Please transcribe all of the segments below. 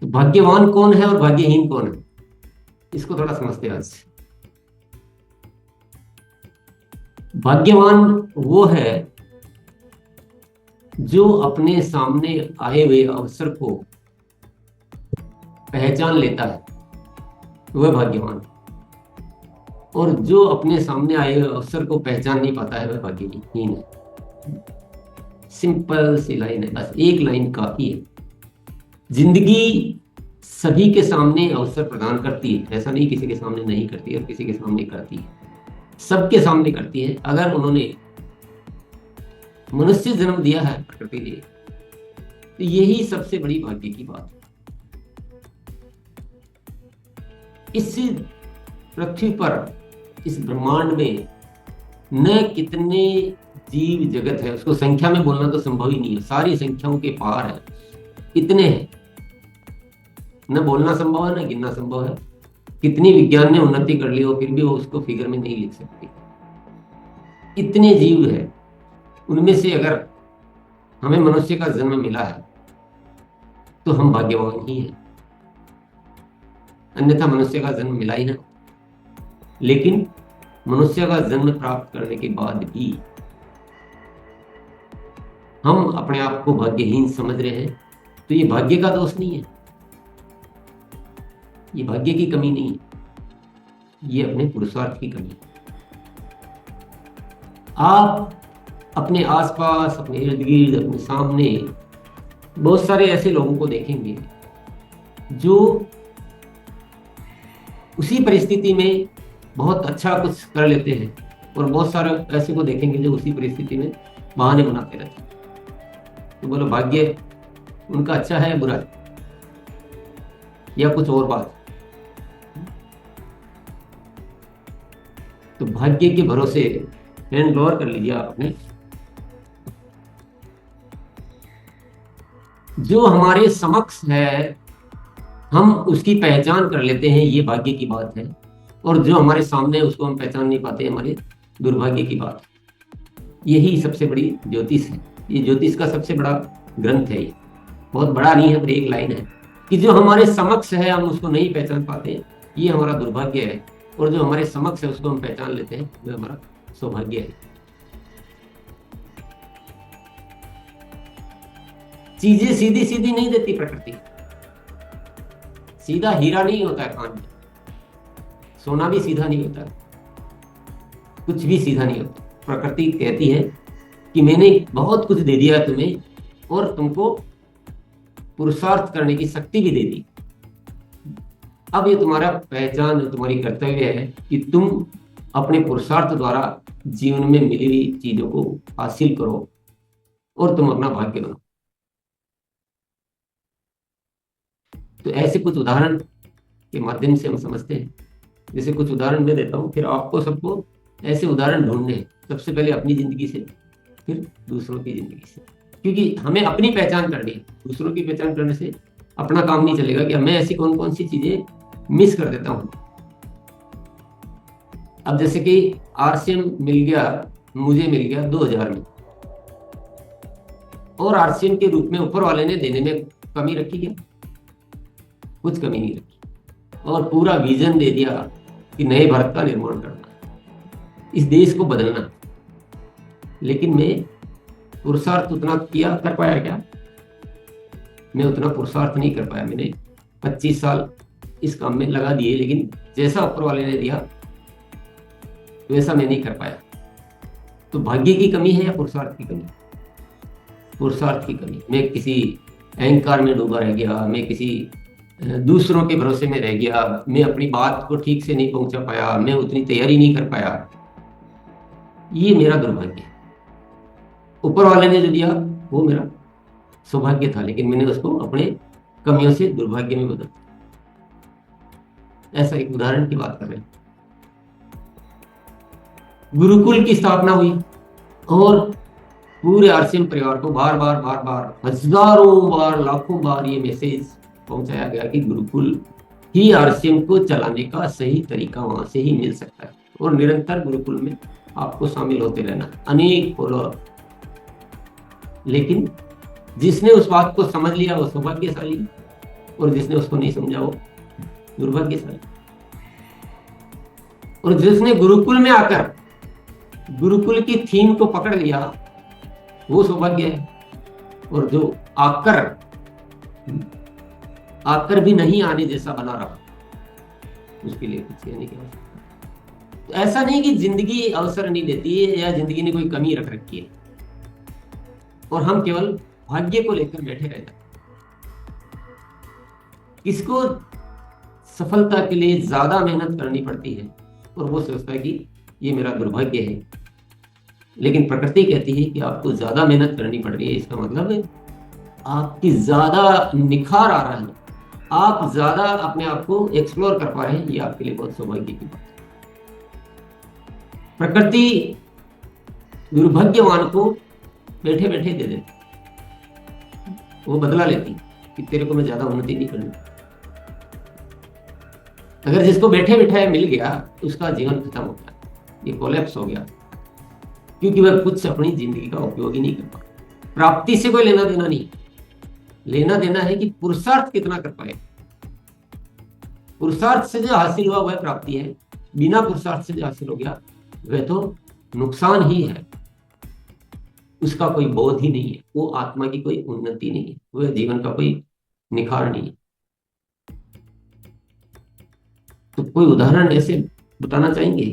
तो भाग्यवान कौन है और भाग्यहीन कौन है, इसको थोड़ा समझते हैं आज। भाग्यवान वो है जो अपने सामने आए हुए अवसर को पहचान लेता है, वह भाग्यवान। और जो अपने सामने आए हुए अवसर को पहचान नहीं पाता है, वह भाग्यहीन है। सिंपल सी लाइन है, बस एक लाइन काफी है। जिंदगी सभी के सामने अवसर प्रदान करती है, ऐसा नहीं किसी के सामने नहीं करती और किसी के सामने करती है, सबके सामने करती है। अगर उन्होंने मनुष्य जन्म दिया है प्रकृति ने, तो यही सबसे बड़ी भाग्य की बात है। इस पृथ्वी पर, इस ब्रह्मांड में न कितने जीव जगत है, उसको संख्या में बोलना तो संभव ही नहीं है, सारी संख्याओं के पार है, इतने हैं, न बोलना संभव है न गिनना संभव है। कितनी विज्ञान ने उन्नति कर ली हो, फिर भी वो उसको फिगर में नहीं लिख सकती। इतने जीव है, उनमें से अगर हमें मनुष्य का जन्म मिला है तो हम भाग्यवान ही हैं, अन्यथा मनुष्य का जन्म मिला ही ना। लेकिन मनुष्य का जन्म प्राप्त करने के बाद भी हम अपने आप को भाग्यहीन समझ रहे हैं, तो ये भाग्य का दोष नहीं है, ये भाग्य की कमी नहीं है, ये अपने पुरुषार्थ की कमी है। आप अपने आसपास, अपने इर्द गिर्द, अपने सामने बहुत सारे ऐसे लोगों को देखेंगे जो उसी परिस्थिति में बहुत अच्छा कुछ कर लेते हैं, और बहुत सारे ऐसे को देखेंगे जो उसी परिस्थिति में बहाने बनाते रहते हैं। तो बोलो भाग्य उनका अच्छा है या बुरा है, या कुछ और बात? तो भाग्य के भरोसे हैंड गौर कर लीजिए आपने, जो हमारे समक्ष है हम उसकी पहचान कर लेते हैं, ये भाग्य की बात है। और जो हमारे सामने है उसको हम पहचान नहीं पाते, हमारे दुर्भाग्य की बात है। यही सबसे बड़ी ज्योतिष है, ये ज्योतिष का सबसे बड़ा ग्रंथ है। ये बहुत बड़ा नहीं है, पर एक लाइन है कि जो हमारे समक्ष है हम उसको नहीं पहचान पाते, ये हमारा दुर्भाग्य है। और जो हमारे समक्ष है उसको हम पहचान लेते हैं, वो हमारा सौभाग्य है। चीजें सीधी सीधी नहीं देती प्रकृति, सीधा हीरा नहीं होता है खान में, सोना भी सीधा नहीं होता, कुछ भी सीधा नहीं होता। प्रकृति कहती है कि मैंने बहुत कुछ दे दिया तुम्हें और तुमको पुरुषार्थ करने की शक्ति भी दे दी। अब ये तुम्हारा पहचान, तुम्हारी कर्तव्य है कि तुम अपने पुरुषार्थ द्वारा जीवन में मिली हुई चीजों को हासिल करो और तुम अपना भाग्य बनो। तो ऐसे कुछ उदाहरण के माध्यम से हम समझते हैं। जैसे कुछ उदाहरण मैं देता हूँ, फिर आपको सबको ऐसे उदाहरण ढूंढने हैं, सबसे पहले अपनी जिंदगी से, फिर दूसरों की जिंदगी से, क्योंकि हमें अपनी पहचान करनी है। दूसरों की पहचान करने से अपना काम नहीं चलेगा कि हमें ऐसी कौन कौन सी चीजें मिस कर देता हूँ। अब जैसे कि आरसीएम मिल गया, मुझे मिल गया 2000 में, और आरसीएम के रूप में ऊपर वाले ने देने में कमी रखी क्या? कुछ कमी नहीं रखी, और पूरा विजन दे दिया कि नए भारत का निर्माण करना, इस देश को बदलना। लेकिन मैं पुरुषार्थ उतना किया, कर पाया क्या? मैं उतना पुरुषार्थ नहीं कर पाया। मैंने 25 साल इस काम में लगा दिए, लेकिन जैसा ऊपर वाले ने दिया वैसा मैं नहीं कर पाया। तो भाग्य की कमी है या पुरुषार्थ की कमी? पुरुषार्थ की कमी। मैं किसी अहंकार में डूबा रह गया, मैं किसी दूसरों के भरोसे में रह गया, मैं अपनी बात को ठीक से नहीं पहुंचा पाया, मैं उतनी तैयारी नहीं कर पाया। ये मेरा दुर्भाग्य है। ऊपर वाले ने जो दिया वो मेरा सौभाग्य था, लेकिन मैंने उसको अपने कमियों से दुर्भाग्य में बदल। ऐसा एक उदाहरण की बात कर रहे हैं। गुरुकुल की स्थापना हुई और पूरे आरसीएम परिवार को बार बार हजारों बार, लाखों बार ये मैसेज पहुंचाया गया कि गुरुकुल ही आरसीएम को चलाने का सही तरीका वहां से ही मिल सकता है, और निरंतर गुरुकुल में आपको शामिल होते रहना, अनेक फॉलोअर। लेकिन जिसने उस बात को समझ लिया वो सौभाग्यशाली, और जिसने उसको नहीं समझा वो दुर्भाग्यशाली। और जिसने गुरुकुल में आकर गुरुकुल की थीम को पकड़ लिया वो सौभाग्य है। और जो आकर आकर भी नहीं आने जैसा बना रहा उसके लिए कुछ कहने की आवश्यकता। तो ऐसा नहीं कि जिंदगी अवसर नहीं देती है या जिंदगी ने कोई कमी रख रखी है और हम केवल भाग्य को लेकर बैठे रह जाते। किसको सफलता के लिए ज्यादा मेहनत करनी पड़ती है और वो सोचता है कि ये मेरा दुर्भाग्य है। लेकिन प्रकृति कहती है कि आपको ज्यादा मेहनत करनी पड़ रही है, इसका मतलब है आपकी ज्यादा निखार आ रहा है, आप ज्यादा अपने आप को एक्सप्लोर कर पा रहे हैं, ये आपके लिए बहुत सौभाग्य की बात है। प्रकृति दुर्भाग्यवान को बैठे बैठे दे देती, वो बदला लेती कि तेरे को मैं ज्यादा उन्नति नहीं करनी। अगर जिसको बैठे बैठाए मिल गया उसका जीवन खत्म हो गया, ये कोलैप्स हो गया, क्योंकि वह कुछ अपनी जिंदगी का उपयोग ही नहीं कर पा। प्राप्ति से कोई लेना देना नहीं, लेना देना है कि पुरुषार्थ कितना कर पाए। पुरुषार्थ से जो हासिल हुआ वह प्राप्ति है, बिना पुरुषार्थ से जो हासिल हो गया वह तो नुकसान ही है, उसका कोई बोध ही नहीं है, वो आत्मा की कोई उन्नति नहीं है, वह जीवन का कोई निखार नहीं है। तो कोई उदाहरण ऐसे बताना चाहेंगे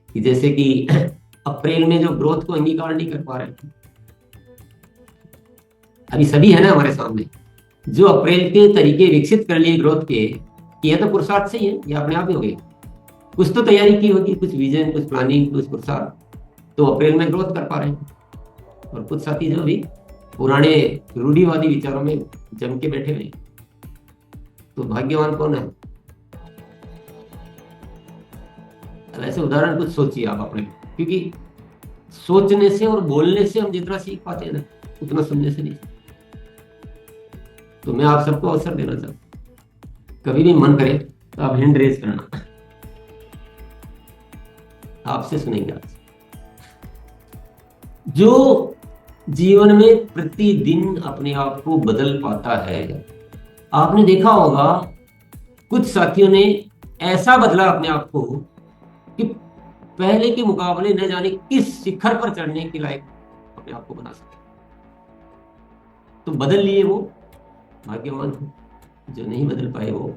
कि जैसे कि अप्रैल में जो ग्रोथ को अंगीकार नहीं कर पा रहे थे, अभी सभी है ना हमारे सामने, जो अप्रैल के तरीके विकसित कर लिए ग्रोथ के, ये तो पुरुषार्थ से ही है, ये अपने आप ही हो गए। कुछ तो तैयारी की होगी, कुछ विजन, कुछ प्लानिंग, कुछ पुरुषार्थ, तो अप्रैल में ग्रोथ कर पा रहे हैं। और कुछ साथी जो भी पुराने रूढ़िवादी विचारों में जम के बैठे हुए, तो भाग्यवान कौन है? ऐसे उदाहरण कुछ सोचिए आप अपने, क्योंकि सोचने से और बोलने से हम जितना सीख पाते हैं ना, उतना सुनने से नहीं। तो मैं आप सबको अवसर देना चाहता हूं, कभी भी मन करे तो आप हैंड रेज करना, आपसे सुनेंगे आज। जो जीवन में प्रतिदिन अपने आप को बदल पाता है, आपने देखा होगा कुछ साथियों ने ऐसा बदला अपने आप को कि पहले के मुकाबले न जाने किस शिखर पर चढ़ने के लायक अपने आप को बना सके। तो बदल लिए वो भाग्यवान है, जो नहीं बदल पाए वो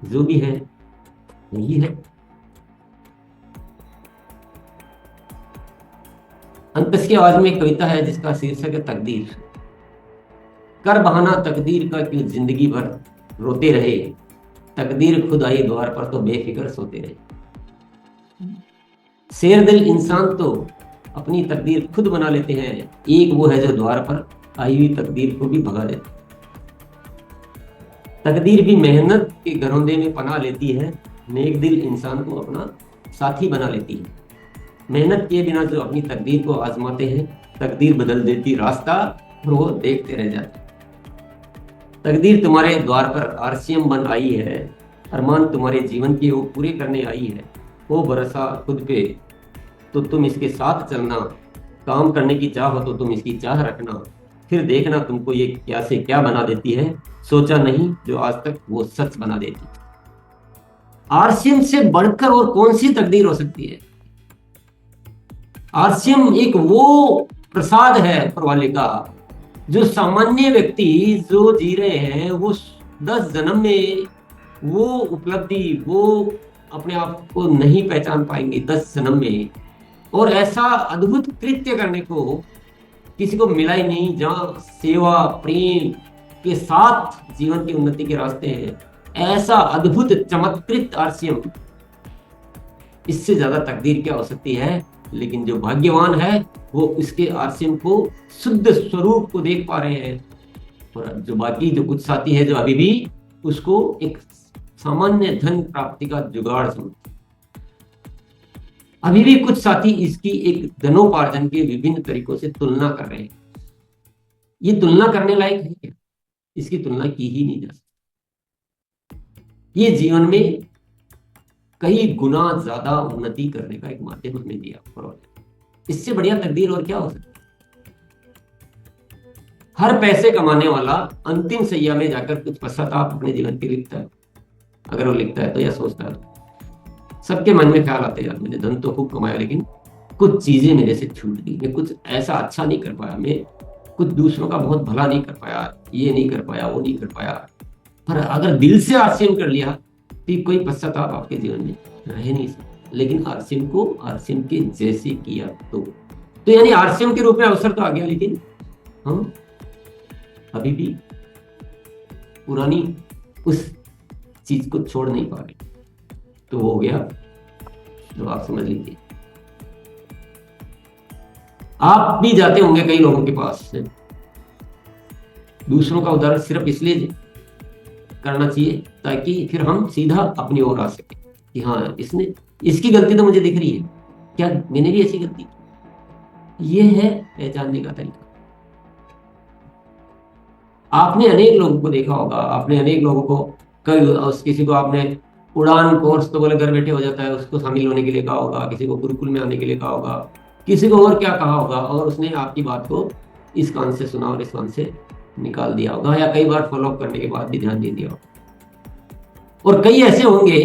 जो भी है यही है। अंतस की आवाज में एक कविता है जिसका शीर्षक है तकदीर। कर बहाना तकदीर का क्यों जिंदगी भर रोते रहे, तकदीर खुद आई द्वार पर तो बेफिक्र सोते रहे। शेर दिल इंसान तो अपनी तकदीर खुद बना लेते हैं, एक वो है जो द्वार पर आई हुई तकदीर को भी भगा देते। तकदीर भी मेहनत के घरौंदे में पनाह लेती है, नेक दिल इंसान को अपना साथी बना लेती है। मेहनत किए बिना जो अपनी तकदीर को आजमाते हैं, तकदीर बदल देती रास्ता और वो देखते रह जाते। तकदीर तुम्हारे द्वार पर आरसीएम बन आई है, अरमान तुम्हारे जीवन के वो पूरे करने आई है। वो भरोसा खुद पे तो तुम इसके साथ चलना, काम करने की चाह हो तो तुम इसकी चाह रखना, फिर देखना तुमको ये क्या से क्या बना देती है, सोचा नहीं जो आज तक वो सच बना देती। आरसीएम से बढ़कर और कौन सी तकदीर हो सकती है? आरसीएम एक वो प्रसाद है ऊपर वाले का, जो सामान्य व्यक्ति जो जी रहे हैं वो 10 जन्म में वो उपलब्धि, वो अपने आप को नहीं पहचान पाएंगे 10 जन्म में। और ऐसा अद्भुत कृत्य करने को किसी को मिला ही नहीं, जहां सेवा प्रेम के साथ जीवन की उन्नति के रास्ते हैं। ऐसा अद्भुत चमत्कृत आरसीएम, इससे ज्यादा तकदीर क्या हो सकती है? लेकिन जो भाग्यवान है वो इसके आरसीएम को, शुद्ध स्वरूप को देख पा रहे हैं। और जो बाकी जो कुछ साथी है जो अभी भी उसको एक सामान्य धन प्राप्ति का जुगाड़ समझते, अभी भी कुछ साथी इसकी एक धनोपार्जन के विभिन्न तरीकों से तुलना कर रहे हैं। ये तुलना करने लायक है क्या? इसकी तुलना की ही नहीं जा सकती। ये जीवन में कई गुना ज्यादा उन्नति करने का एक माध्यम हमें दिया। इससे बढ़िया तकदीर और क्या हो सकता है? हर पैसे कमाने वाला अंतिम सैया में जाकर कुछ पश्चाताप अपने जीवन के लिखता है, अगर वो लिखता है तो, या सोचता है तो। सबके मन में ख्याल आते हैं, यार मैंने धन तो खूब कमाया लेकिन कुछ चीजें मेरे से छूट गई, मैं कुछ ऐसा अच्छा नहीं कर पाया, मैं कुछ दूसरों का बहुत भला नहीं कर पाया, ये नहीं कर पाया, वो नहीं कर पाया। पर अगर दिल से आरसीएम कर लिया तो कोई पश्चाताप आपके जीवन में रह नहीं सकता। लेकिन आरसीएम को आरसीएम के जैसे किया तो यानी आरसीएम के रूप में अवसर तो आ गया, लेकिन हम अभी भी पुरानी उस चीज को छोड़ नहीं पा रहे, तो हो गया तो आप समझ लीजिए। आप भी जाते होंगे कई लोगों के पास से, दूसरों का उदाहरण सिर्फ इसलिए करना चाहिए ताकि फिर हम सीधा अपनी ओर आ सके कि हाँ इसने, इसकी गलती तो मुझे दिख रही है, क्या मैंने भी ऐसी गलती की। ये है पहचानने का तरीका। आपने अनेक लोगों को देखा होगा, आपने अनेक लोगों को, किसी को आपने उड़ान कोर्स तो बोले घर बैठे हो जाता है, उसको शामिल होने के लिए कहा होगा, किसी को गुरुकुल में आने के लिए कहा होगा, किसी को और क्या कहा होगा, और उसने आपकी बात को इस कान से सुना और इस कान से निकाल दिया होगा, या कई बार फॉलो अप करने के बाद भी ध्यान नहीं दिया होगा। और कई ऐसे होंगे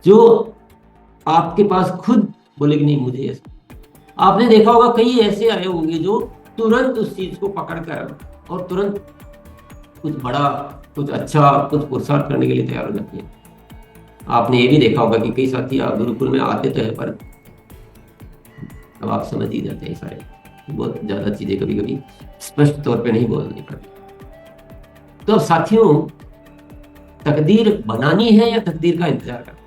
जो आपके पास खुद बोले कि नहीं मुझे ऐसा। आपने देखा होगा कई ऐसे आए होंगे जो तुरंत उस चीज को पकड़कर और तुरंत कुछ बड़ा, कुछ अच्छा, कुछ पुरुषार्थ करने के लिए तैयार हो जाते हैं। आपने ये भी देखा होगा कि कई साथी गुरुकुल में आते तो है, पर अब आप समझ ही जाते हैं सारे, बहुत ज्यादा चीजें कभी कभी स्पष्ट तौर पे नहीं बोलनी पड़ती। तो अब साथियों, तकदीर बनानी है या तकदीर का इंतजार करना?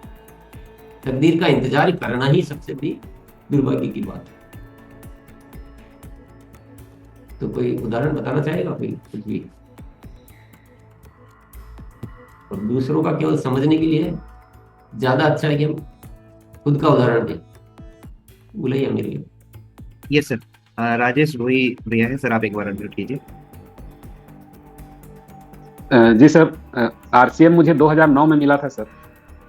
तकदीर का इंतजार करना ही सबसे बड़ी दुर्भाग्य की बात है। तो कोई उदाहरण बताना चाहेगा कोई, कुछ भी? और दूसरों का केवल समझने के लिए ज्यादा अच्छा है कि हम खुद का उदाहरण दें। बुलाइए मेरे लिए। यस सर, राजेश रोही भैया है सर, आप एक बार अनम्यूट कीजिए। जी सर, आरसीएम मुझे 2009 में मिला था सर,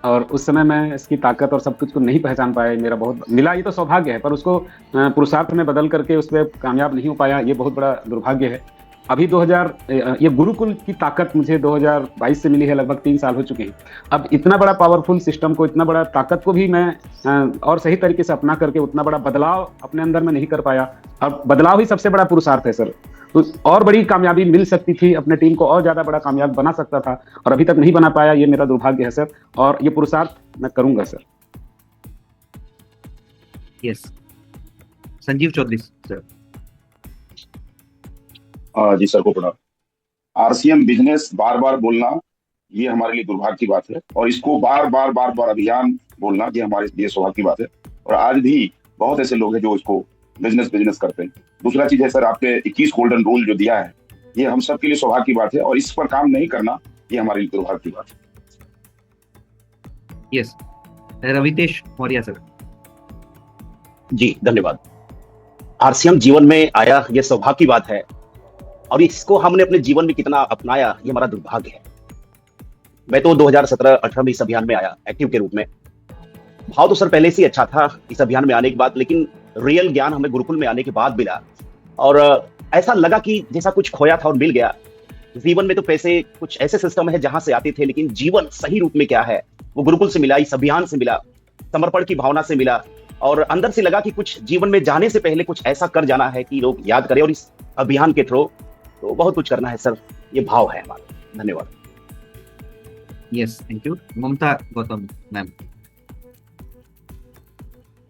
और उस समय मैं इसकी ताकत और सब कुछ को नहीं पहचान पाया। मेरा बहुत मिला, ये तो सौभाग्य है, पर उसको पुरुषार्थ में बदल करके उस पर कामयाब नहीं हो पाया, ये बहुत बड़ा दुर्भाग्य है। अभी 2000 ये गुरुकुल की ताकत मुझे 2022 से मिली है, लगभग 3 साल हो चुके हैं। अब इतना बड़ा पावरफुल सिस्टम को, इतना बड़ा ताकत को भी मैं और सही तरीके से अपना करके उतना बड़ा बदलाव अपने अंदर में नहीं कर पाया। अब बदलाव ही सबसे बड़ा पुरुषार्थ है सर। तो और बड़ी कामयाबी मिल सकती थी, अपने टीम को और ज्यादा बड़ा कामयाब बना सकता था, और अभी तक नहीं बना पाया, ये मेरा दुर्भाग्य है सर, और ये पुरुषार्थ मैं करूंगा sir. Yes, Sanjeev Chaudhary sir. जी सर को प्रणाम। आरसीएम बिजनेस बार बार बोलना ये हमारे लिए दुर्भाग्य की बात है, और इसको बार बार अभियान बोलना ये हमारे लिए सौभाग्य की बात है। और आज भी बहुत ऐसे लोग हैं जो इसको बिजनेस करते हैं। दूसरा चीज है सर, आपने 21 गोल्डन रूल जो दिया है, ये हम सबके लिए सौभाग्य की बात है, और इस पर काम नहीं करना ये हमारे लिए दुर्भाग्य की बात है। Yes, Ravitesh Maurya sir. जी धन्यवाद। आरसीएम जीवन में आया ये सौभाग्य की बात है, और इसको हमने अपने जीवन में कितना अपनाया ये हमारा दुर्भाग्य है। मैं तो 2017-18 में इस अभियान में आया एक्टिव के रूप में। भाव तो सर पहले से ही अच्छा था इस अभियान में आने के बाद, लेकिन रियल ज्ञान हमें गुरुकुल में आने के बाद मिला, और ऐसा लगा कि जैसा कुछ खोया था और मिल गया। जीवन में तो पैसे कुछ ऐसे सिस्टम है जहां से आते थे, लेकिन जीवन सही रूप में क्या है वो गुरुकुल से मिला, इस अभियान से मिला, समर्पण की भावना से मिला, और अंदर से लगा कि कुछ जीवन में जाने से पहले कुछ ऐसा कर जाना है कि लोग याद करें, और इस अभियान के थ्रू तो बहुत कुछ करना है सर, ये भाव है हमारा। धन्यवाद। Yes, thank you. Mamta Gautam ma'am.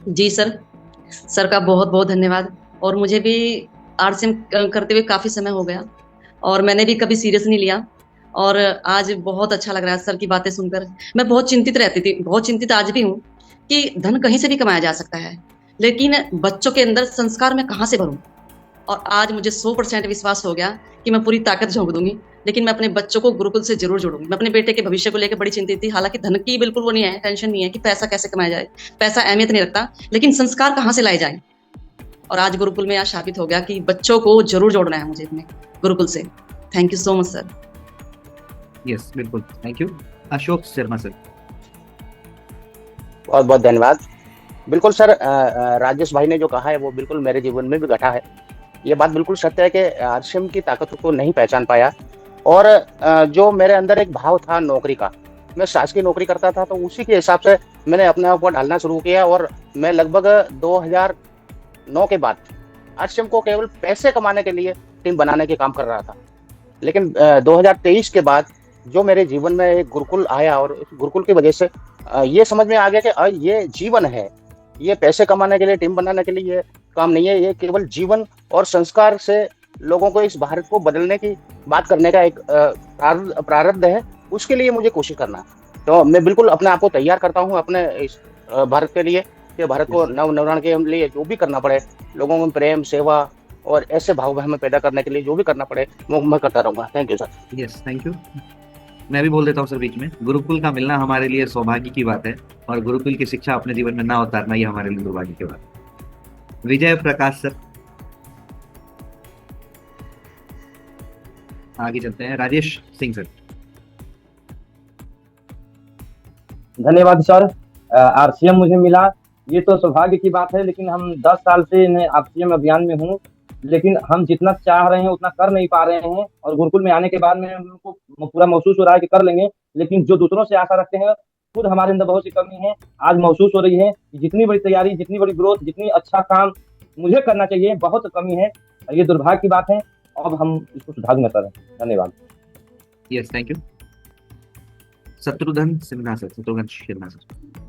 जी सर का बहुत बहुत धन्यवाद। और मुझे भी आरसीएम करते हुए काफी समय हो गया, और मैंने भी कभी सीरियस नहीं लिया, और आज बहुत अच्छा लग रहा है सर की बातें सुनकर। मैं बहुत चिंतित रहती थी, बहुत चिंतित आज भी हूँ कि धन कहीं से भी कमाया जा सकता है, लेकिन बच्चों के अंदर संस्कार मैं कहाँ से भरूं। और आज मुझे 100% विश्वास हो गया कि मैं पूरी ताकत झोंक दूंगी, लेकिन मैं अपने बच्चों को गुरुकुल से जरूर जोड़ूंगी। मैं अपने बेटे के भविष्य को लेकर बड़ी चिंतित थी। हालांकि धन की बिल्कुल वो नहीं है, टेंशन नहीं है कि पैसा कैसे कमाया जाए, पैसा अहमियत नहीं रखता, लेकिन संस्कार कहाँ से लाए जाए। और आज गुरुकुल में आज साबित हो गया कि बच्चों को जरूर जोड़ना है मुझे अपने गुरुकुल से। Thank you so much sir. Yes बिल्कुल, thank you. Ashok Sharma sir. बहुत बहुत धन्यवाद। बिल्कुल सर, राजेश भाई ने जो कहा है वो बिल्कुल मेरे जीवन में भी घटा है। ये बात बिल्कुल सत्य है कि आरसीएम की ताकत को नहीं पहचान पाया। और जो मेरे अंदर एक भाव था नौकरी का, मैं शासकीय नौकरी करता था, तो उसी के हिसाब से मैंने अपने आप को ढालना शुरू किया। और मैं लगभग 2009 के बाद आरसीएम को केवल पैसे कमाने के लिए टीम बनाने के काम कर रहा था। लेकिन 2023 के बाद जो मेरे जीवन में एक गुरुकुल आया, और इस गुरुकुल की वजह से ये समझ में आ गया कि ये जीवन है, ये पैसे कमाने के लिए, टीम बनाने के लिए ये काम नहीं है। ये केवल जीवन और संस्कार से लोगों को, इस भारत को बदलने की बात करने का एक प्रारब्ध है। उसके लिए मुझे कोशिश करना है। तो मैं बिल्कुल अपने आप को तैयार करता हूँ अपने इस भारत के लिए, कि भारत को नवनिर्माण के लिए जो भी करना पड़े, लोगों में प्रेम, सेवा और ऐसे भाव हमें पैदा करने के लिए जो भी करना पड़े, वो मैं करता रहूंगा। Thank you sir. Yes, thank you. मैं भी बोल देता हूँ सर बीच में, गुरुकुल का मिलना हमारे लिए सौभाग्य की बात है, और गुरुकुल की शिक्षा अपने जीवन में ना उतारना ये हमारे लिए दुर्भाग्य की बात है। विजय प्रकाश सर, आगे चलते हैं। राजेश सिंह सर। धन्यवाद सर। आरसीएम मुझे मिला, ये तो सौभाग्य की बात है, लेकिन हम 10 साल से आरसीएम अभियान में हूँ, लेकिन हम जितना चाह रहे हैं उतना कर नहीं पा रहे हैं। और गुरुकुल में आने के बाद में हम लोग को पूरा महसूस हो रहा है कि कर लेंगे, लेकिन जो दूसरों से आशा रखते हैं, खुद हमारे अंदर बहुत सी कमी है। आज महसूस हो रही है कि जितनी बड़ी तैयारी, जितनी बड़ी ग्रोथ, जितनी अच्छा काम मुझे करना चाहिए, बहुत कमी है। ये दुर्भाग्य की बात है। अब हम इसको सुधार करें। धन्यवाद। Yes, thank you. Shatrughan Sinha sir. Shatrughan Sinha sir.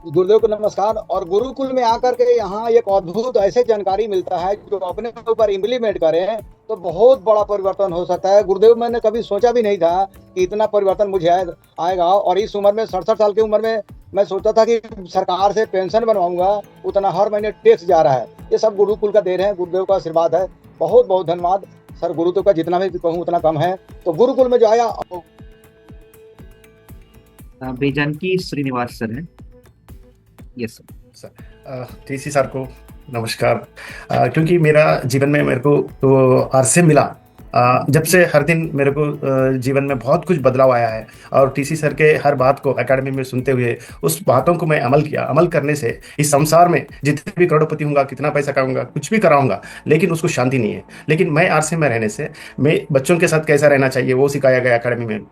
Gurudev को नमस्कार। और गुरुकुल में आकर के यहाँ एक अद्भुत ऐसे जानकारी मिलता है जो अपने ऊपर इम्प्लीमेंट करें तो बहुत बड़ा परिवर्तन हो सकता है। गुरुदेव, मैंने कभी सोचा भी नहीं था कि इतना परिवर्तन मुझे आएगा। और इस उम्र में, 67 साल की उम्र में, मैं सोचा था कि सरकार से पेंशन बनवाऊंगा, उतना हर महीने टैक्स जा रहा है। ये सब गुरुकुल का देन है, गुरुदेव का आशीर्वाद है। बहुत बहुत धन्यवाद सर। गुरुदेव का जितना भी कहूँ उतना कम है। तो गुरुकुल में जो आया। बेजानकी श्रीनिवास सर हैं। Yes sir. टीसी सर को नमस्कार। क्योंकि मेरा जीवन में मेरे को तो आरसीएम मिला, जब से हर दिन मेरे को जीवन में बहुत कुछ बदलाव आया है। और टीसी सर के हर बात को एकेडमी में सुनते हुए उस बातों को मैं अमल किया। अमल करने से इस संसार में जितने भी करोड़पति होऊंगा, कितना पैसा कमाऊंगा, कुछ भी कराऊंगा, लेकिन उसको शांति नहीं है। लेकिन मैं आरसीएम में रहने से मैं बच्चों के साथ कैसा रहना चाहिए वो सिखाया गया एकेडमी में,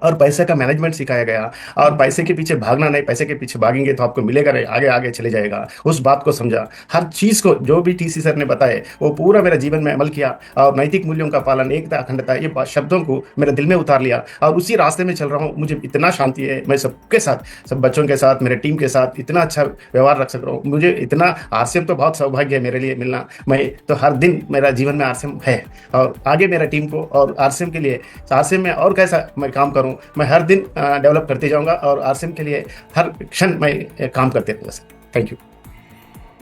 और पैसे का मैनेजमेंट सिखाया गया। और पैसे के पीछे भागना नहीं, पैसे के पीछे भागेंगे तो आपको मिलेगा नहीं, आगे आगे चले जाएगा। उस बात को समझा, हर चीज़ को जो भी टीसी सर ने बताए वो पूरा मेरे जीवन में अमल किया। और नैतिक मूल्यों का पालन, एकता, अखंडता, ये शब्दों को मेरे दिल में उतार लिया और उसी रास्ते में चल रहा हूँ। मुझे इतना शांति है, मैं सबके साथ, सब बच्चों के साथ, मेरे टीम के साथ इतना अच्छा व्यवहार रख सक रहा हूँ। मुझे इतना आरसीएम तो बहुत सौभाग्य है मेरे लिए मिलना। मैं तो हर दिन मेरा जीवन में आरसीएम है, और आगे मेरा टीम को और आरसीएम के लिए, आरसीएम में और कैसा मैं काम करूँ, मैं हर दिन डेवलप करते जाऊंगा और आरसीएम के लिए हर क्षण मैं काम करते रहूंगा sir. Thank you.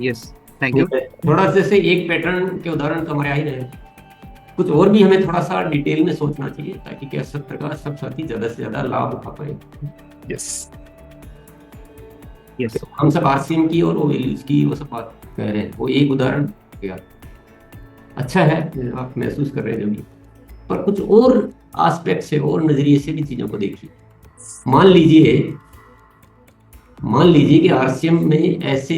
Yes, thank you. थोड़ा जैसे एक पैटर्न के उदाहरण तो हमारे आ ही रहे हैं, कुछ और भी हमें थोड़ा सा डिटेल में सोचना चाहिए ताकि क्या सत्र का सब साथी ज्यादा से ज्यादा लाभ उठा पाए। यस यस, हम सब आरसीएम की और वैल्यूज की वो सब बात कह रहे हैं, वो एक उदाहरण गया अच्छा है, आप महसूस कर रहे हैं जो भी, पर कुछ और एस्पेक्ट से और नजरिए से भी चीजों को देखिए। मान लीजिए कि आरसीएम में ऐसे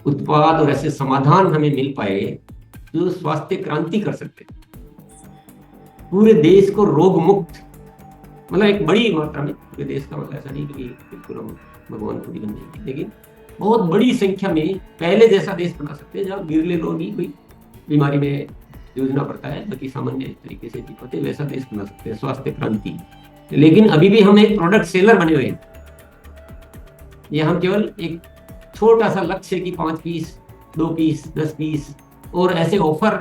उत्पाद और ऐसे समाधान हमें मिल पाए जो स्वास्थ्य क्रांति कर सकते, पूरे देश को रोग मुक्त, मतलब एक बड़ी मात्रा में पूरे देश का, मतलब ऐसा नहीं कि बिल्कुल हम भगवान को भी बन जाएंगे, लेकिन बहुत बड़ी संख्या में पहले जैसा देश बना सकते हैं जहाँ गिरले लोग ही कोई बीमारी में जूझना पड़ता है, बाकी सामान्य तरीके से ठीक होते, वैसा देश बना सकते हैं, स्वास्थ्य क्रांति। लेकिन अभी भी हम एक प्रोडक्ट सेलर बने हुए हैं। ये हम केवल एक छोटा सा लक्ष्य की 5 पीस, 2 पीस, 10 पीस और ऐसे ऑफर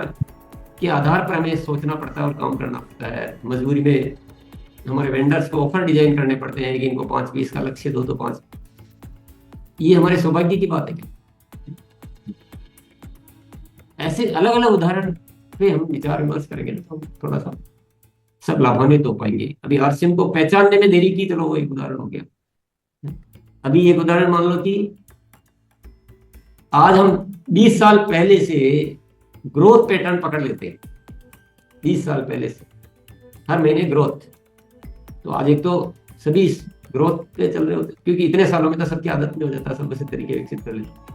के आधार पर हमें सोचना पड़ता है और काम करना पड़ता है। मजबूरी में हमारे वेंडर्स को ऑफर डिजाइन करने पड़ते हैं कि इनको 5 पीस का लक्ष्य दो तो 5। ये हमारे सौभाग्य की बात है कि ऐसे अलग अलग उदाहरण पे हम विचार विमर्श करेंगे तो थोड़ा सा सब लाभान्वित हो पाएंगे। अभी आरसीएम को पहचानने में देरी की, चलो वो एक उदाहरण हो गया। अभी एक उदाहरण मान लो कि आज हम 20 साल पहले से ग्रोथ पैटर्न पकड़ लेते हैं, 20 साल पहले से हर महीने ग्रोथ, तो आज एक तो सभी ग्रोथ पे चल रहे होते, क्योंकि इतने सालों में तो सबकी आदत में हो जाता है, सब ऐसे तरीके विकसित कर लेते।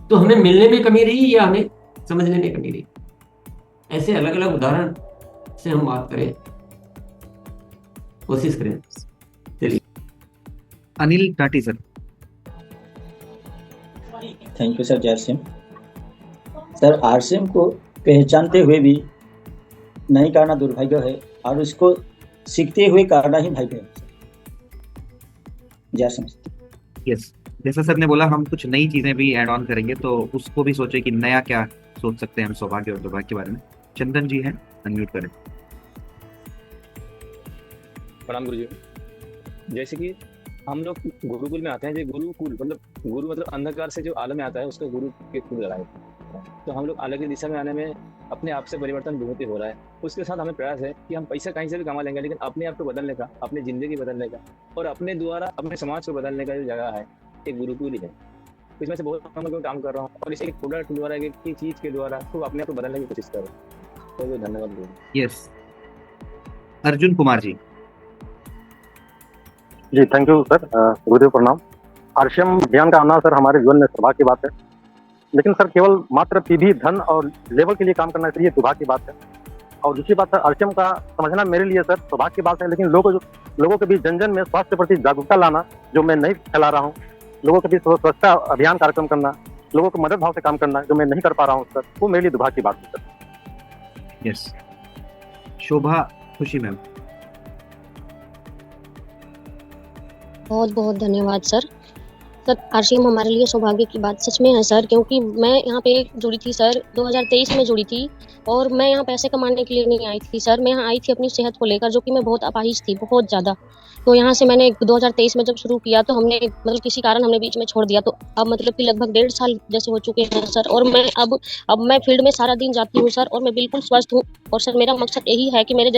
तो हमें मिलने में कमी रही या हमें समझने में कमी नहीं। ऐसे अलग अलग उदाहरण से हम बात करें, कोशिश करें। चलिए अनिल टाटी सर। Thank you sir. जय सिंह सर, आरसीएम को पहचानते हुए भी नहीं करना दुर्भाग्य है और उसको सीखते हुए करना ही भाग्य है। जय सिंह। यस, जैसा सर ने बोला हम कुछ नई चीजें भी ऐड ऑन करेंगे, तो उसको भी सोचे कि नया क्या सोच सकते हैं हम सौभाग्य और दुर्भाग्य के बारे में। चंदन जी हैं, अनम्यूट करें। प्रणाम गुरु जी। जैसे कि हम लोग गुरुकुल में आते हैं, जो गुरुकुल मतलब गुरु मतलब अंधकार से जो आलम में आता है उसको गुरु के कुल लगाए, तो हम लोग अलग दिशा में आने में अपने आप से परिवर्तन बहुत ही हो रहा है। उसके साथ हमें प्रयास है कि हम पैसा कहीं से भी कमा लेंगे, लेकिन अपने आप को बदलने का, अपनी जिंदगी बदलने का और अपने द्वारा अपने समाज को बदलने का जो जगह है एक गुरुकुल ही है। तो इसमें से बहुत हम लोग काम कर रहा हूँ और इसे एक प्रोडक्ट द्वारा, एक चीज के द्वारा तो अपने आप को बदलने की कोशिश करो। तो धन्यवाद गुरु। यस, अर्जुन कुमार जी। जी थैंक यू सर, गुरुदेव प्रणाम। आरसीएम ज्ञान का आना सर हमारे जीवन में सौभाग्य की बात है, लेकिन सर केवल मात्र पीढ़ी धन और लेवल के लिए काम करना चाहिए दुर्भाग्य की बात है। और दूसरी बात सर, आरसीएम का समझना मेरे लिए सर सौभाग्य की बात है, लेकिन लोगों के बीच जन जन में स्वास्थ्य के प्रति जागरूकता लाना जो मैं नहीं फैला रहा हूँ, लोगों के बीच स्वच्छता अभियान कार्यक्रम करना, लोगों को मदद भाव से काम करना जो मैं नहीं कर पा रहा हूँ सर, वो मेरे लिए दुर्भाग्य की बात है सर। यस, शोभा खुशी मैम। बहुत बहुत धन्यवाद सर। सर आरसीएम हमारे लिए सौभाग्य की बात सच में है सर, क्योंकि मैं यहाँ पे जुड़ी थी सर 2023 में जुड़ी थी और मैं यहाँ पैसे कमाने के लिए नहीं आई थी सर। मैं यहाँ आई थी अपनी सेहत को लेकर, जो कि मैं बहुत अपाहिज थी बहुत ज़्यादा। तो यहाँ से मैंने 2023 में जब शुरू किया तो हमने मतलब किसी कारण हमने बीच में छोड़ दिया, तो अब मतलब कि लगभग 1.5 साल जैसे हो चुके हैं सर। और मैं अब मैं फील्ड में सारा दिन जाती हूँ सर, और मैं बिल्कुल स्वस्थ हूँ। और सर मेरा मकसद यही है कि मेरे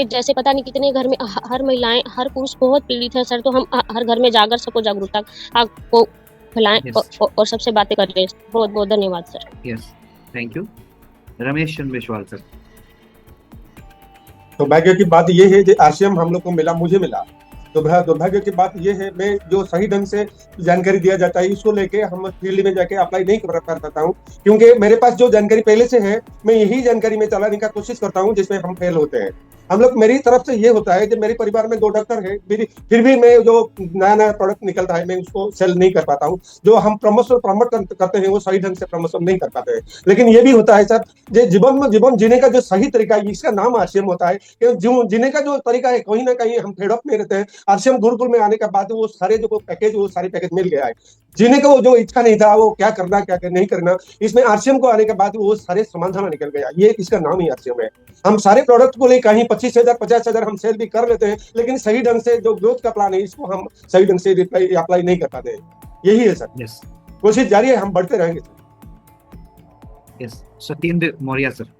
जैसे पता नहीं कितने घर में हर महिलाएं हर पुरुष बहुत पीड़ित है सर, तो हम हर घर में जाकर सबको जागरूकता को फैलाएं और सबसे बातें करें। बहुत बहुत धन्यवाद sir. Yes, thank you. Ramesh Chandra Vishwal sir. सौभाग्य की बात ये है कि आरसीएम हम लोग को मिला, मुझे मिला। तो दुर्भाग्य की बात ये है, मैं जो सही ढंग से जानकारी दिया जाता है इसको लेके हम फील्ड में जाके अप्लाई नहीं कर पाता हूँ, क्योंकि मेरे पास जो जानकारी पहले से है मैं यही जानकारी में चलाने का कोशिश करता हूँ जिसमें हम फेल होते हैं। हम लोग मेरी तरफ से ये होता है कि मेरे परिवार में 2 डॉक्टर है, फिर भी मैं जो नया प्रोडक्ट निकलता है मैं उसको सेल नहीं कर पाता हूँ। जो हम प्रमोट करते हैं वो सही ढंग से प्रमोशन नहीं कर पाते हैं। लेकिन ये भी होता है सर, जीवन जीने का जो सही तरीका है इसका नाम आरसीएम होता है। जीने का जो तरीका है कहीं ना कहीं हम फेडअप में रहते हैं। आरसीएम गुरुकुल में आने के बाद वो सारे जो पैकेज वो सारे पैकेज मिल गया है। जीने का वो जो इच्छा नहीं था वो क्या करना क्या नहीं करना, इसमें आरसीएम को आने के बाद वो सारे समाधान निकल गया। ये इसका नाम ही आरसीएम है। हम सारे प्रोडक्ट को ले कहीं 25,000 50,000 हम सेल भी कर लेते हैं, लेकिन सही ढंग से जो ग्रोथ का प्लान है इसको हम सही ढंग से अप्लाई नहीं कर पाते। यही है सर। यस, कोशिश जारी है, हम बढ़ते रहेंगे sir. Yes, Satyendra Maurya sir.